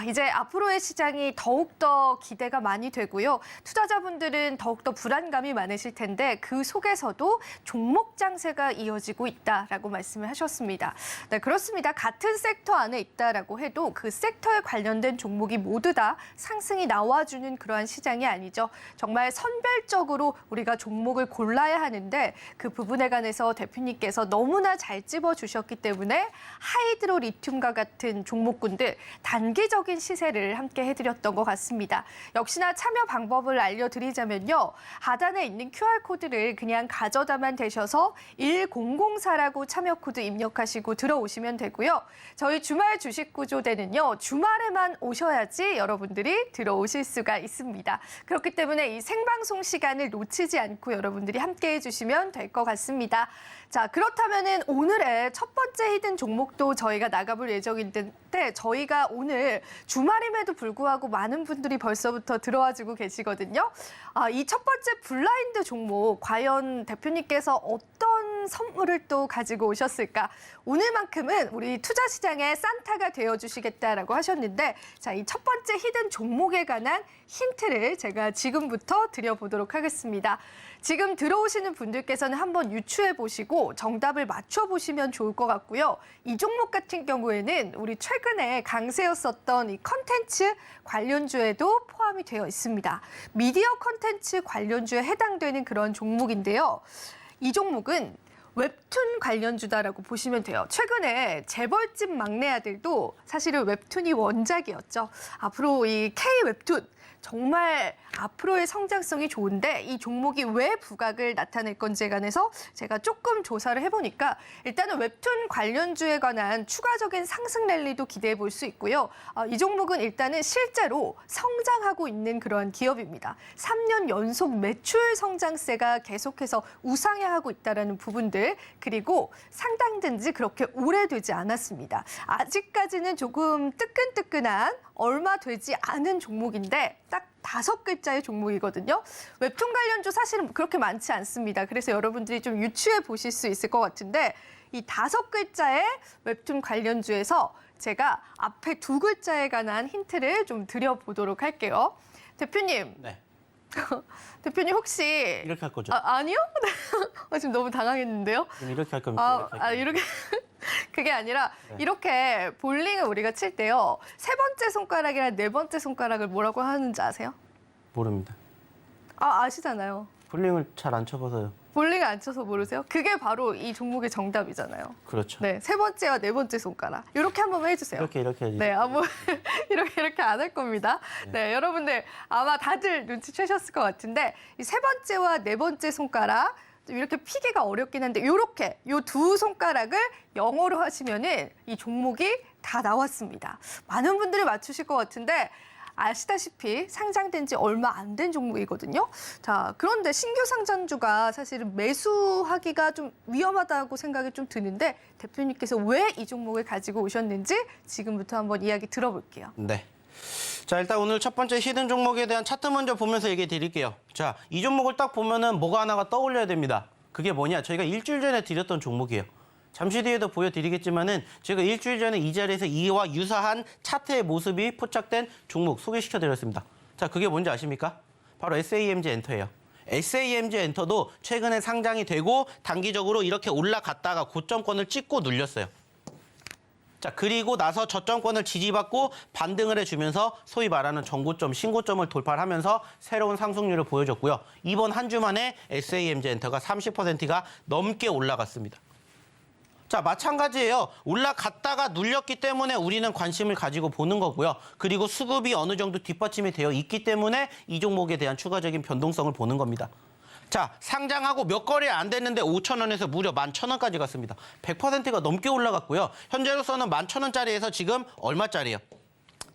이제 앞으로의 시장이 더욱더 기대가 많이 되고요. 투자자분들은 더욱더 불안감이 많으실 텐데 그 속에서도 종목 장세가 이어지고 있다라고 말씀을 하셨습니다. 네, 그렇습니다. 같은 섹터 안에 있다라고 해도 그 섹터에 관련된 종목이 모두 다 상승이 나와주는 그러한 시장이 아니죠. 정말 선별적으로 우리가 종목을 골라야 하는데 그 부분에 관해서 대표님께서 너무나 잘 찝어주셨기 때문에 하이드로 리튬과 같은 종목군들 단기적인 시세를 함께 해드렸던 것 같습니다. 역시나 참여 방법을 알려드리자면요. 하단에 있는 QR코드를 그냥 가져다만 대셔서 1004라고 참여 코드 입력하시고 들어오시면 되고요. 저희 주말 주식 구조대는요. 주말에만 오셔야지 여러분들이 들어오실 수가 있습니다. 그렇기 때문에 이 생방송 시간을 놓치지 않고 여러분들이 함께 해주시면 될 것 같습니다. 자, 그렇다면은 오늘의 첫 번째 히든 종목도 저희가 나가볼 예정인데 저희가 오늘 주말임에도 불구하고 많은 분들이 벌써부터 들어와주고 계시거든요. 이 첫 번째 블라인드 종목 과연 대표님께서 어떤 선물을 또 가지고 오셨을까? 오늘만큼은 우리 투자 시장의 산타가 되어주시겠다라고 하셨는데 자, 이 첫 번째 히든 종목에 관한 힌트를 제가 지금부터 드려보도록 하겠습니다. 지금 들어오시는 분들께서는 한번 유추해 보시고 정답을 맞춰 보시면 좋을 것 같고요. 이 종목 같은 경우에는 우리 최근에 강세였었던 이 컨텐츠 관련주에도 포함이 되어 있습니다. 미디어 컨텐츠 관련주에 해당되는 그런 종목인데요. 이 종목은 웹툰 관련주다라고 보시면 돼요. 최근에 재벌집 막내 아들도 사실은 웹툰이 원작이었죠. 앞으로 이 K-웹툰 정말 앞으로의 성장성이 좋은데 이 종목이 왜 부각을 나타낼 건지에 관해서 제가 조금 조사를 해보니까 일단은 웹툰 관련주에 관한 추가적인 상승 랠리도 기대해 볼 수 있고요. 이 종목은 일단은 실제로 성장하고 있는 그런 기업입니다. 3년 연속 매출 성장세가 계속해서 우상향하고 있다는 부분들 그리고 상장된 지 그렇게 오래되지 않았습니다. 아직까지는 조금 뜨끈뜨끈한 얼마 되지 않은 종목인데 딱 5글자의 종목이거든요. 웹툰 관련주 사실은 그렇게 많지 않습니다. 그래서 여러분들이 좀 유추해 보실 수 있을 것 같은데 이 5글자의 웹툰 관련주에서 제가 앞에 2글자에 관한 힌트를 좀 드려보도록 할게요. 대표님. 네. 대표님 혹시 이렇게 할 거죠? 아니요? 지금 너무 당황했는데요. 그럼 이렇게 할 겁니다. 이렇게 그게 아니라 이렇게 볼링을 우리가 칠 때요. 3번째 손가락이랑 4번째 손가락을 뭐라고 하는지 아세요? 모릅니다. 아시잖아요. 볼링을 잘 안 쳐봐서요. 볼링을 안 쳐서 모르세요? 그게 바로 이 종목의 정답이잖아요. 그렇죠. 네, 3번째와 4번째 손가락. 이렇게 한번 해주세요. 이렇게 해야지. 네, 이렇게 안 할 겁니다. 네, 여러분들 아마 다들 눈치채셨을 것 같은데 이 3번째와 4번째 손가락 좀 이렇게 피기가 어렵긴 한데 이렇게 이 2 손가락을 영어로 하시면은 이 종목이 다 나왔습니다. 많은 분들이 맞추실 것 같은데 아시다시피 상장된 지 얼마 안 된 종목이거든요. 자, 그런데 신규 상장주가 사실은 매수하기가 좀 위험하다고 생각이 좀 드는데 대표님께서 왜 이 종목을 가지고 오셨는지 지금부터 한번 이야기 들어볼게요. 네. 자, 일단 오늘 첫 번째 히든 종목에 대한 차트 먼저 보면서 얘기해 드릴게요. 자, 이 종목을 딱 보면은 뭐가 하나가 떠올려야 됩니다. 그게 뭐냐? 저희가 일주일 전에 드렸던 종목이에요. 잠시 뒤에도 보여드리겠지만은 제가 일주일 전에 이 자리에서 이와 유사한 차트의 모습이 포착된 종목 소개시켜드렸습니다. 자, 그게 뭔지 아십니까? 바로 SAMG 엔터예요. SAMG 엔터도 최근에 상장이 되고 단기적으로 이렇게 올라갔다가 고점권을 찍고 눌렸어요. 자, 그리고 나서 저점권을 지지받고 반등을 해주면서 소위 말하는 전고점, 신고점을 돌파를 하면서 새로운 상승률을 보여줬고요. 이번 한 주 만에 SAMG 엔터가 30%가 넘게 올라갔습니다. 자, 마찬가지예요. 올라갔다가 눌렸기 때문에 우리는 관심을 가지고 보는 거고요. 그리고 수급이 어느 정도 뒷받침이 되어 있기 때문에 이 종목에 대한 추가적인 변동성을 보는 겁니다. 자, 상장하고 몇 거래 안 됐는데 5,000원에서 무려 11,000원까지 갔습니다. 100%가 넘게 올라갔고요. 현재로서는 11,000원짜리에서 지금 얼마짜리예요?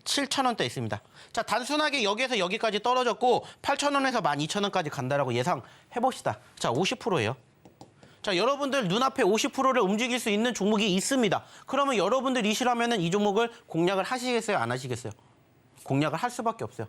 7,000원대 있습니다. 자, 단순하게 여기에서 여기까지 떨어졌고 8,000원에서 12,000원까지 간다라고 예상해봅시다. 자, 50%예요. 자, 여러분들 눈앞에 50%를 움직일 수 있는 종목이 있습니다. 그러면 여러분들이시라면 이 종목을 공략을 하시겠어요? 안 하시겠어요? 공략을 할 수밖에 없어요.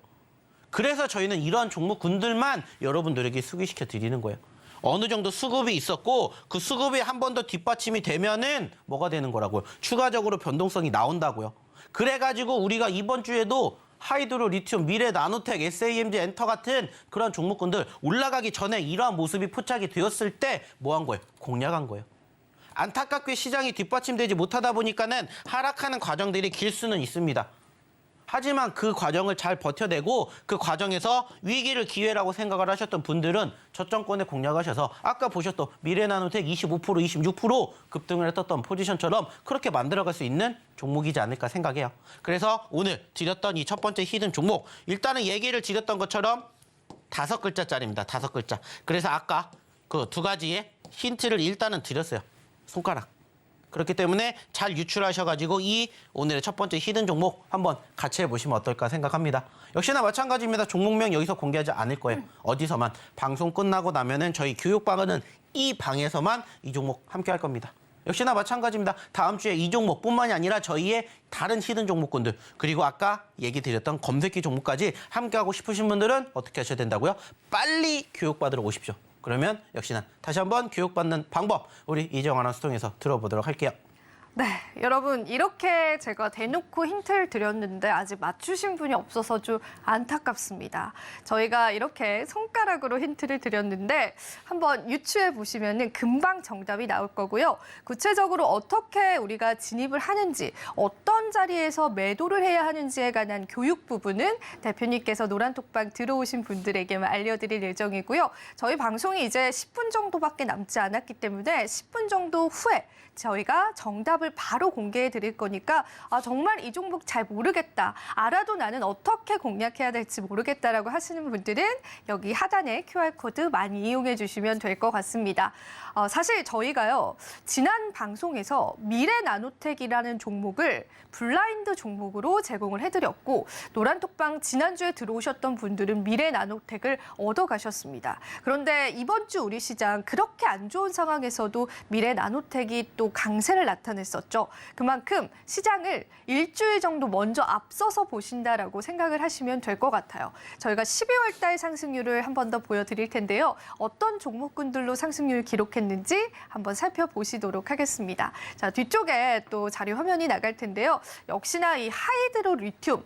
그래서 저희는 이러한 종목군들만 여러분들에게 소개시켜 드리는 거예요. 어느 정도 수급이 있었고 그 수급이 한 번 더 뒷받침이 되면은 뭐가 되는 거라고요? 추가적으로 변동성이 나온다고요. 그래가지고 우리가 이번 주에도 하이드로 리튬, 미래 나노텍, SAMG 엔터 같은 그런 종목군들 올라가기 전에 이러한 모습이 포착이 되었을 때 뭐 한 거예요? 공략한 거예요. 안타깝게 시장이 뒷받침되지 못하다 보니까는 하락하는 과정들이 길 수는 있습니다. 하지만 그 과정을 잘 버텨내고 그 과정에서 위기를 기회라고 생각을 하셨던 분들은 저점권에 공략하셔서 아까 보셨던 미래나노텍 25%, 26% 급등을 했었던 포지션처럼 그렇게 만들어갈 수 있는 종목이지 않을까 생각해요. 그래서 오늘 드렸던 이 첫 번째 히든 종목, 일단은 얘기를 드렸던 것처럼 5글자짜리입니다. 5글자. 그래서 아까 그 두 가지의 힌트를 일단은 드렸어요. 손가락. 그렇기 때문에 잘 유출하셔가지고 이 오늘의 첫 번째 히든 종목 한번 같이 해보시면 어떨까 생각합니다. 역시나 마찬가지입니다. 종목명 여기서 공개하지 않을 거예요. 어디서만. 방송 끝나고 나면은 저희 교육방은 이 방에서만 이 종목 함께 할 겁니다. 역시나 마찬가지입니다. 다음 주에 이 종목뿐만이 아니라 저희의 다른 히든 종목군들 그리고 아까 얘기 드렸던 검색기 종목까지 함께하고 싶으신 분들은 어떻게 하셔야 된다고요? 빨리 교육받으러 오십시오. 그러면 역시나 다시 한번 교육받는 방법 우리 이정아 아나운서 통해서 들어보도록 할게요. 네, 여러분 이렇게 제가 대놓고 힌트를 드렸는데 아직 맞추신 분이 없어서 좀 안타깝습니다. 저희가 이렇게 손가락으로 힌트를 드렸는데 한번 유추해 보시면은 금방 정답이 나올 거고요. 구체적으로 어떻게 우리가 진입을 하는지, 어떤 자리에서 매도를 해야 하는지에 관한 교육 부분은 대표님께서 노란톡방 들어오신 분들에게만 알려드릴 예정이고요. 저희 방송이 이제 10분 정도밖에 남지 않았기 때문에 10분 정도 후에 저희가 정답을 바로 공개해 드릴 거니까 정말 이 종목 잘 모르겠다. 알아도 나는 어떻게 공략해야 될지 모르겠다라고 하시는 분들은 여기 하단에 QR코드 많이 이용해 주시면 될 것 같습니다. 사실 저희가요. 지난 방송에서 미래 나노텍이라는 종목을 블라인드 종목으로 제공을 해드렸고 노란톡방 지난주에 들어오셨던 분들은 미래 나노텍을 얻어가셨습니다. 그런데 이번 주 우리 시장 그렇게 안 좋은 상황에서도 미래 나노텍이 또 강세를 나타냈었죠. 그만큼 시장을 일주일 정도 먼저 앞서서 보신다라고 생각을 하시면 될 것 같아요. 저희가 12월 달 상승률을 한 번 더 보여드릴 텐데요. 어떤 종목군들로 상승률 기록했는지 한번 살펴보시도록 하겠습니다. 자, 뒤쪽에 또 자료 화면이 나갈 텐데요. 역시나 이 하이드로 리튬.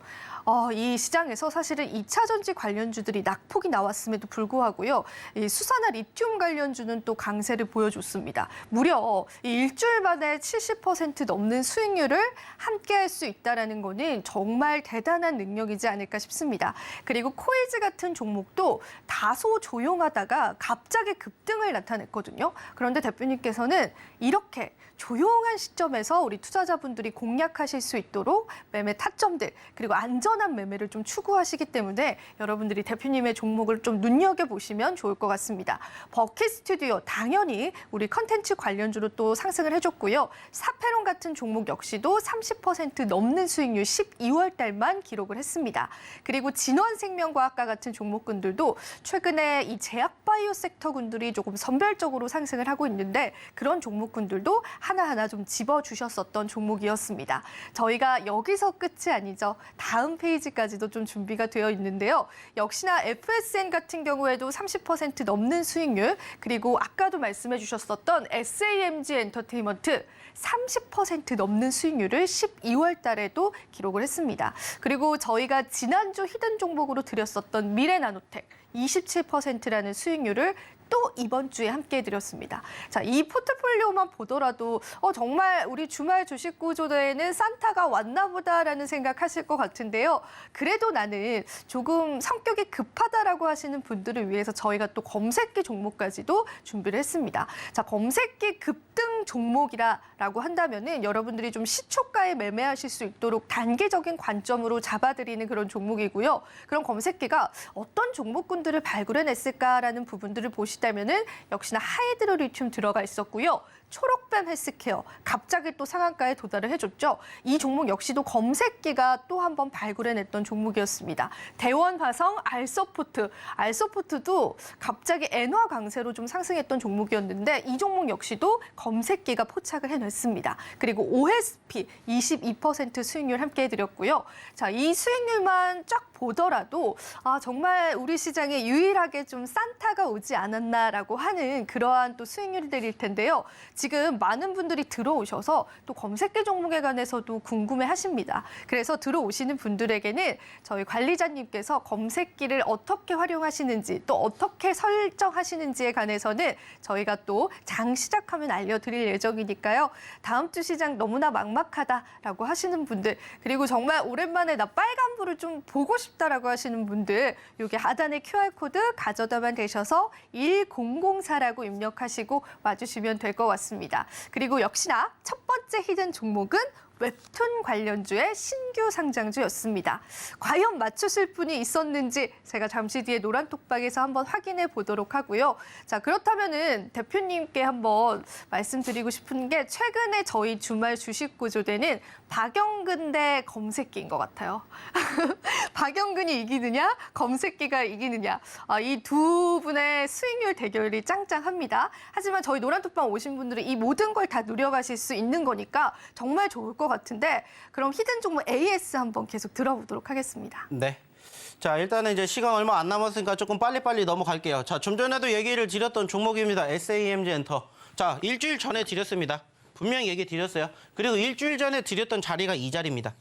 이 시장에서 사실은 2차 전지 관련주들이 낙폭이 나왔음에도 불구하고요. 이 수산화 리튬 관련주는 또 강세를 보여줬습니다. 무려 이 일주일 만에 70% 넘는 수익률을 함께할 수 있다는 거는 정말 대단한 능력이지 않을까 싶습니다. 그리고 코이즈 같은 종목도 다소 조용하다가 갑자기 급등을 나타냈거든요. 그런데 대표님께서는 이렇게 조용한 시점에서 우리 투자자분들이 공략하실 수 있도록 매매 타점들 그리고 안전한 매매를 좀 추구하시기 때문에 여러분들이 대표님의 종목을 좀 눈여겨보시면 좋을 것 같습니다. 버킷 스튜디오 당연히 우리 컨텐츠 관련주로 또 상승을 해줬고요. 사페 이태론 같은 종목 역시도 30% 넘는 수익률 12월 달만 기록을 했습니다. 그리고 진원생명과학과 같은 종목군들도 최근에 이 제약바이오 섹터군들이 조금 선별적으로 상승을 하고 있는데 그런 종목군들도 하나하나 좀 집어주셨었던 종목이었습니다. 저희가 여기서 끝이 아니죠. 다음 페이지까지도 좀 준비가 되어 있는데요. 역시나 FSN 같은 경우에도 30% 넘는 수익률, 그리고 아까도 말씀해 주셨었던 SAMG 엔터테인먼트 30% 넘는 수익률을 12월 달에도 기록을 했습니다. 그리고 저희가 지난주 히든 종목으로 드렸었던 미래나노텍 27%라는 수익률을 또 이번 주에 함께 해드렸습니다. 자, 이 포트폴리오만 보더라도 정말 우리 주말 주식 구조대에는 산타가 왔나 보다라는 생각하실 것 같은데요. 그래도 나는 조금 성격이 급하다라고 하시는 분들을 위해서 저희가 또 검색기 종목까지도 준비를 했습니다. 자, 검색기 급등 종목이라고 한다면은 여러분들이 좀 시초가에 매매하실 수 있도록 단계적인 관점으로 잡아드리는 그런 종목이고요. 그럼 검색기가 어떤 종목군들을 발굴해냈을까라는 부분들을 보시다면은 역시나 하이드로 리튬 들어가 있었고요. 초록뱀 헬스케어 갑자기 또 상한가에 도달을 해줬죠. 이 종목 역시도 검색기가 또 한 번 발굴해냈던 종목이었습니다. 대원화성, 알서포트도 갑자기 엔화 강세로 좀 상승했던 종목이었는데 이 종목 역시도 검색기가 포착을 해냈습니다. 그리고 OSP 22% 수익률 함께 해드렸고요. 자, 이 수익률만 쫙 보더라도 정말 우리 시장에 유일하게 좀 산타가 오지 않았나라고 하는 그러한 또 수익률들일 텐데요. 지금 많은 분들이 들어오셔서 또 검색계 종목에 관해서도 궁금해하십니다. 그래서 들어오시는 분들에게는 저희 관리자님께서 검색기를 어떻게 활용하시는지 또 어떻게 설정하시는지에 관해서는 저희가 또 장 시작하면 알려드릴 예정이니까요. 다음 주 시장 너무나 막막하다라고 하시는 분들, 그리고 정말 오랜만에 나 빨간불을 좀 보고 싶다라고 하시는 분들, 여기 하단에 QR코드 가져다만 되셔서 1004라고 입력하시고 와주시면 될 것 같습니다. 그리고 역시나 첫 번째 히든 종목은 웹툰 관련주의 신규 상장주였습니다. 과연 맞추실 분이 있었는지 제가 잠시 뒤에 노란 톡방에서 한번 확인해 보도록 하고요. 자, 그렇다면은 대표님께 한번 말씀드리고 싶은 게 최근에 저희 주말 주식 구조대는 박영근 대 검색기인 것 같아요. 박영근이 이기느냐, 검색기가 이기느냐. 이 두 분의 수익률 대결이 짱짱합니다. 하지만 저희 노란 톡방 오신 분들은 이 모든 걸 다 누려가실 수 있는 거니까 정말 좋을 것 같은데, 그럼 히든 종목 AS 한번 계속 들어보도록 하겠습니다. 네. 자, 일단은 이제 시간 얼마 안 남았으니까 조금 빨리빨리 넘어갈게요. 자, 좀 전에도 얘기를 드렸던 종목입니다. SAMG 엔터. 자, 일주일 전에 드렸습니다. 분명히 얘기 드렸어요. 그리고 일주일 전에 드렸던 자리가 이 자리입니다.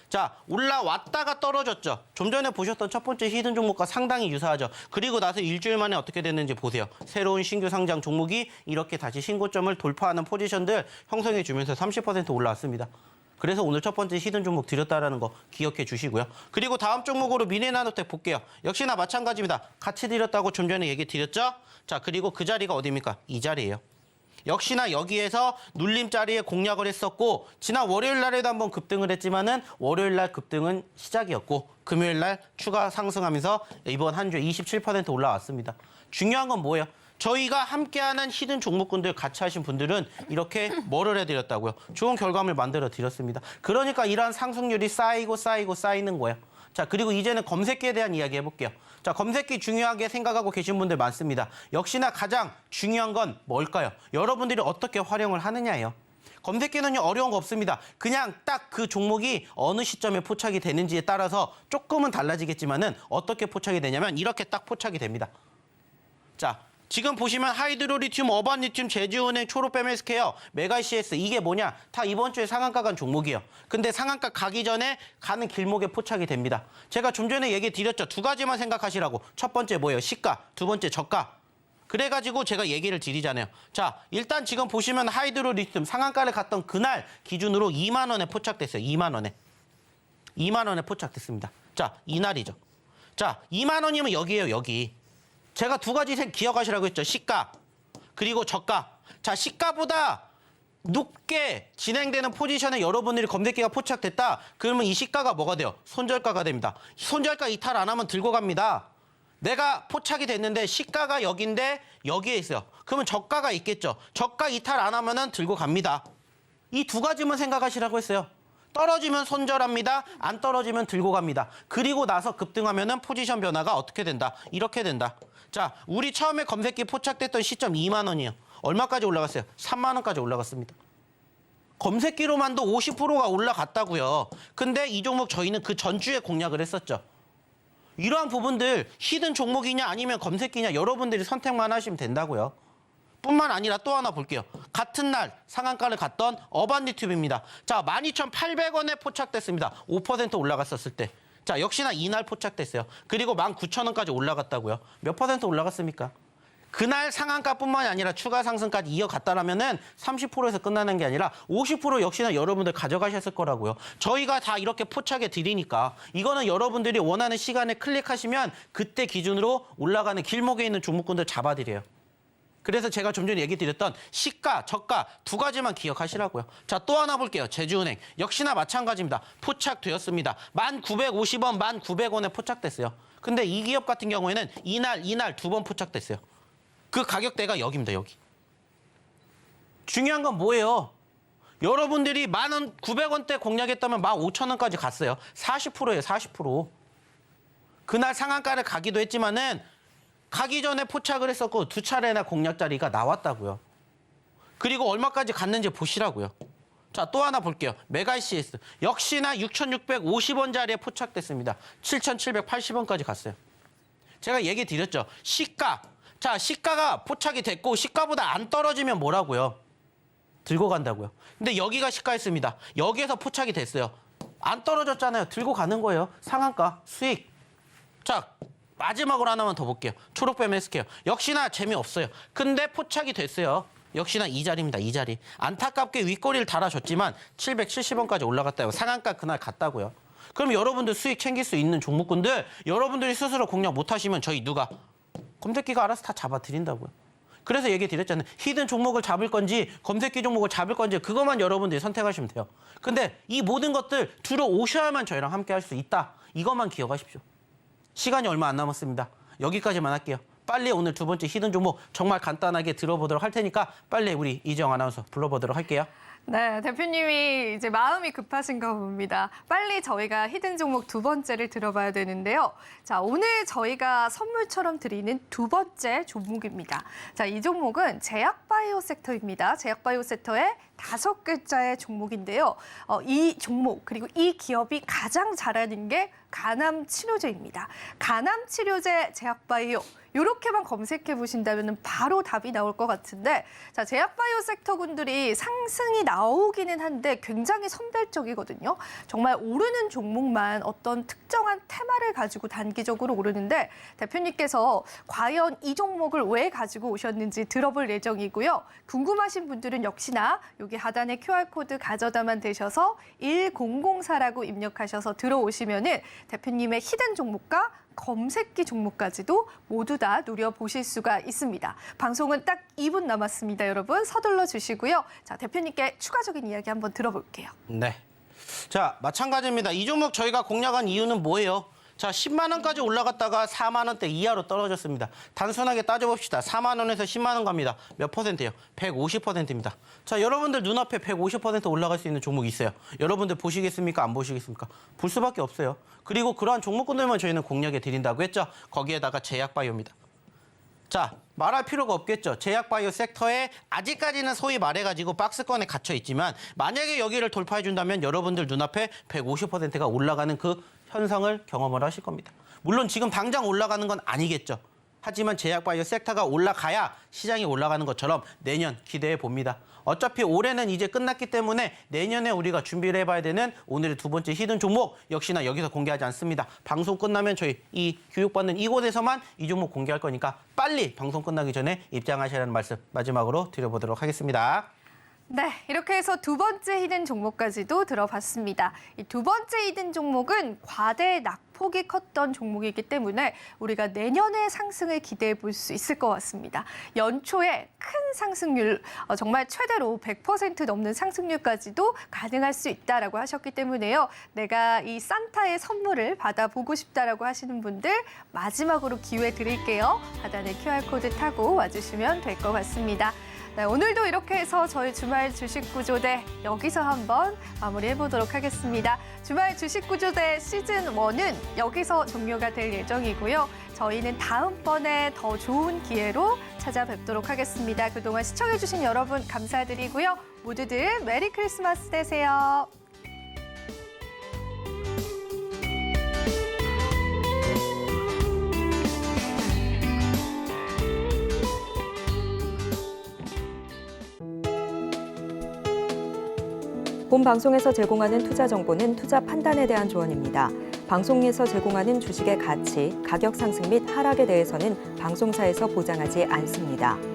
자, 올라왔다가 떨어졌죠. 좀 전에 보셨던 첫 번째 히든 종목과 상당히 유사하죠. 그리고 나서 일주일 만에 어떻게 됐는지 보세요. 새로운 신규 상장 종목이 이렇게 다시 신고점을 돌파하는 포지션들 형성해 주면서 30% 올라왔습니다. 그래서 오늘 첫 번째 히든 종목 드렸다라는 거 기억해 주시고요. 그리고 다음 종목으로 미래나노텍 볼게요. 역시나 마찬가지입니다. 같이 드렸다고 좀 전에 얘기 드렸죠. 자, 그리고 그 자리가 어디입니까? 이 자리예요. 역시나 여기에서 눌림 자리에 공략을 했었고, 지난 월요일 날에도 한번 급등을 했지만은 월요일 날 급등은 시작이었고, 금요일 날 추가 상승하면서 이번 한 주에 27% 올라왔습니다. 중요한 건 뭐예요? 저희가 함께하는 히든 종목군들 같이 하신 분들은 이렇게 뭐를 해드렸다고요? 좋은 결과물 만들어 드렸습니다. 그러니까 이러한 상승률이 쌓이는 거예요. 자, 그리고 이제는 검색기에 대한 이야기 해볼게요. 자, 검색기 중요하게 생각하고 계신 분들 많습니다. 역시나 가장 중요한 건 뭘까요? 여러분들이 어떻게 활용을 하느냐예요. 검색기는요, 어려운 거 없습니다. 그냥 딱 그 종목이 어느 시점에 포착이 되는지에 따라서 조금은 달라지겠지만은 어떻게 포착이 되냐면 이렇게 딱 포착이 됩니다. 자, 지금 보시면 하이드로리튬, 어반리튬, 제주은행, 초록뱀 헬스케어, 메가CS 이게 뭐냐? 다 이번 주에 상한가 간 종목이에요. 근데 상한가 가기 전에 가는 길목에 포착이 됩니다. 제가 좀 전에 얘기 드렸죠. 두 가지만 생각하시라고. 첫 번째 뭐예요? 시가, 두 번째 저가. 그래가지고 제가 얘기를 드리잖아요. 자, 일단 지금 보시면 하이드로리튬 상한가를 갔던 그날 기준으로 2만 원에 포착됐어요. 2만 원에. 2만 원에 포착됐습니다. 자, 이날이죠. 자, 2만 원이면 여기예요, 여기. 제가 두 가지 기억하시라고 했죠. 시가, 그리고 저가. 자, 시가보다 높게 진행되는 포지션에 여러분들이 검색기가 포착됐다. 그러면 이 시가가 뭐가 돼요? 손절가가 됩니다. 손절가 이탈 안 하면 들고 갑니다. 내가 포착이 됐는데 시가가 여기인데 여기에 있어요. 그러면 저가가 있겠죠. 저가 이탈 안 하면은 들고 갑니다. 이 두 가지만 생각하시라고 했어요. 떨어지면 손절합니다. 안 떨어지면 들고 갑니다. 그리고 나서 급등하면은 포지션 변화가 어떻게 된다? 이렇게 된다. 자, 우리 처음에 검색기 포착됐던 시점 2만 원이요. 얼마까지 올라갔어요? 3만 원까지 올라갔습니다. 검색기로만도 50%가 올라갔다고요. 근데 이 종목 저희는 그 전주에 공략을 했었죠. 이러한 부분들 히든 종목이냐 아니면 검색기냐 여러분들이 선택만 하시면 된다고요. 뿐만 아니라 또 하나 볼게요. 같은 날 상한가를 갔던 어반디튜브입니다. 자, 12,800원에 포착됐습니다. 5% 올라갔었을 때. 자, 역시나 이날 포착됐어요. 그리고 19,000원까지 올라갔다고요. 몇 퍼센트 올라갔습니까? 그날 상한가뿐만이 아니라 추가 상승까지 이어갔다라면은 30%에서 끝나는 게 아니라 50% 역시나 여러분들 가져가셨을 거라고요. 저희가 다 이렇게 포착해 드리니까 이거는 여러분들이 원하는 시간에 클릭하시면 그때 기준으로 올라가는 길목에 있는 종목군들 잡아드려요. 그래서 제가 좀 전에 얘기 드렸던 시가, 저가 두 가지만 기억하시라고요. 자, 또 하나 볼게요. 제주은행. 역시나 마찬가지입니다. 포착되었습니다. 1,950원, 1,900원에 포착됐어요. 근데 이 기업 같은 경우에는 이날 두 번 포착됐어요. 그 가격대가 여기입니다, 여기. 중요한 건 뭐예요? 여러분들이 10,900원대 공략했다면 15,000원까지 갔어요. 40%예요, 40%. 그날 상한가를 가기도 했지만은 가기 전에 포착을 했었고 두 차례나 공략 자리가 나왔다고요. 그리고 얼마까지 갔는지 보시라고요. 자, 또 하나 볼게요. 메가ICS. 역시나 6,650원짜리에 포착됐습니다. 7,780원까지 갔어요. 제가 얘기 드렸죠. 시가. 자, 시가가 포착이 됐고 시가보다 안 떨어지면 뭐라고요? 들고 간다고요. 근데 여기가 시가였습니다. 여기에서 포착이 됐어요. 안 떨어졌잖아요. 들고 가는 거예요. 상한가, 수익. 자, 마지막으로 하나만 더 볼게요. 초록뱀 헬스케어. 역시나 재미없어요. 근데 포착이 됐어요. 역시나 이 자리입니다. 이 자리. 안타깝게 윗꼬리를 달아줬지만 770원까지 올라갔다고. 상한가 그날 갔다고요. 그럼 여러분들 수익 챙길 수 있는 종목군들 여러분들이 스스로 공략 못하시면 저희 누가? 검색기가 알아서 다 잡아드린다고요. 그래서 얘기 드렸잖아요. 히든 종목을 잡을 건지 검색기 종목을 잡을 건지 그것만 여러분들이 선택하시면 돼요. 근데 이 모든 것들 들어오셔야만 저희랑 함께 할 수 있다. 이것만 기억하십시오. 시간이 얼마 안 남았습니다. 여기까지만 할게요. 빨리 오늘 두 번째 히든 종목 정말 간단하게 들어보도록 할 테니까 빨리 우리 이정 아나운서 불러보도록 할게요. 네, 대표님이 이제 마음이 급하신가 봅니다. 빨리 저희가 히든 종목 두 번째를 들어봐야 되는데요. 자, 오늘 저희가 선물처럼 드리는 두 번째 종목입니다. 자, 이 종목은 제약바이오 섹터입니다. 제약바이오 섹터의 5글자의 종목인데요. 이 종목 그리고 이 기업이 가장 잘하는 게 간암 치료제입니다. 간암 치료제 제약바이오. 이렇게만 검색해 보신다면 바로 답이 나올 것 같은데, 자, 제약바이오 섹터군들이 상승이 나오기는 한데 굉장히 선별적이거든요. 정말 오르는 종목만 어떤 특정한 테마를 가지고 단기적으로 오르는데 대표님께서 과연 이 종목을 왜 가지고 오셨는지 들어볼 예정이고요. 궁금하신 분들은 역시나 여기 하단에 QR코드 가져다만 되셔서 1004라고 입력하셔서 들어오시면은 대표님의 히든 종목과 검색기 종목까지도 모두 다 누려보실 수가 있습니다. 방송은 딱 2분 남았습니다, 여러분. 서둘러 주시고요. 자, 대표님께 추가적인 이야기 한번 들어볼게요. 네. 자, 마찬가지입니다. 이 종목 저희가 공략한 이유는 뭐예요? 자, 10만 원까지 올라갔다가 4만 원대 이하로 떨어졌습니다. 단순하게 따져봅시다. 4만 원에서 10만 원 갑니다. 몇 퍼센트예요? 150%입니다. 자, 여러분들 눈앞에 150% 올라갈 수 있는 종목이 있어요. 여러분들 보시겠습니까? 안 보시겠습니까? 볼 수밖에 없어요. 그리고 그러한 종목군들만 저희는 공략해 드린다고 했죠. 거기에다가 제약바이오입니다. 자, 말할 필요가 없겠죠. 제약바이오 섹터에 아직까지는 소위 말해가지고 박스권에 갇혀 있지만 만약에 여기를 돌파해 준다면 여러분들 눈앞에 150%가 올라가는 그 현상을 경험을 하실 겁니다. 물론 지금 당장 올라가는 건 아니겠죠. 하지만 제약바이오 섹터가 올라가야 시장이 올라가는 것처럼 내년 기대해 봅니다. 어차피 올해는 이제 끝났기 때문에 내년에 우리가 준비를 해봐야 되는 오늘의 두 번째 히든 종목 역시나 여기서 공개하지 않습니다. 방송 끝나면 저희 이 교육받는 이곳에서만 이 종목 공개할 거니까 빨리 방송 끝나기 전에 입장하시라는 말씀 마지막으로 드려보도록 하겠습니다. 네, 이렇게 해서 두 번째 히든 종목까지도 들어봤습니다. 이 두 번째 히든 종목은 과대 낙폭이 컸던 종목이기 때문에 우리가 내년에 상승을 기대해 볼 수 있을 것 같습니다. 연초에 큰 상승률, 정말 최대로 100% 넘는 상승률까지도 가능할 수 있다라고 하셨기 때문에요. 내가 이 산타의 선물을 받아보고 싶다라고 하시는 분들 마지막으로 기회 드릴게요. 하단에 QR코드 타고 와주시면 될 것 같습니다. 네, 오늘도 이렇게 해서 저희 주말 주식구조대 여기서 한번 마무리해보도록 하겠습니다. 주말 주식구조대 시즌1은 여기서 종료가 될 예정이고요. 저희는 다음번에 더 좋은 기회로 찾아뵙도록 하겠습니다. 그동안 시청해주신 여러분 감사드리고요. 모두들 메리 크리스마스 되세요. 본 방송에서 제공하는 투자 정보는 투자 판단에 대한 조언입니다. 방송에서 제공하는 주식의 가치, 가격 상승 및 하락에 대해서는 방송사에서 보장하지 않습니다.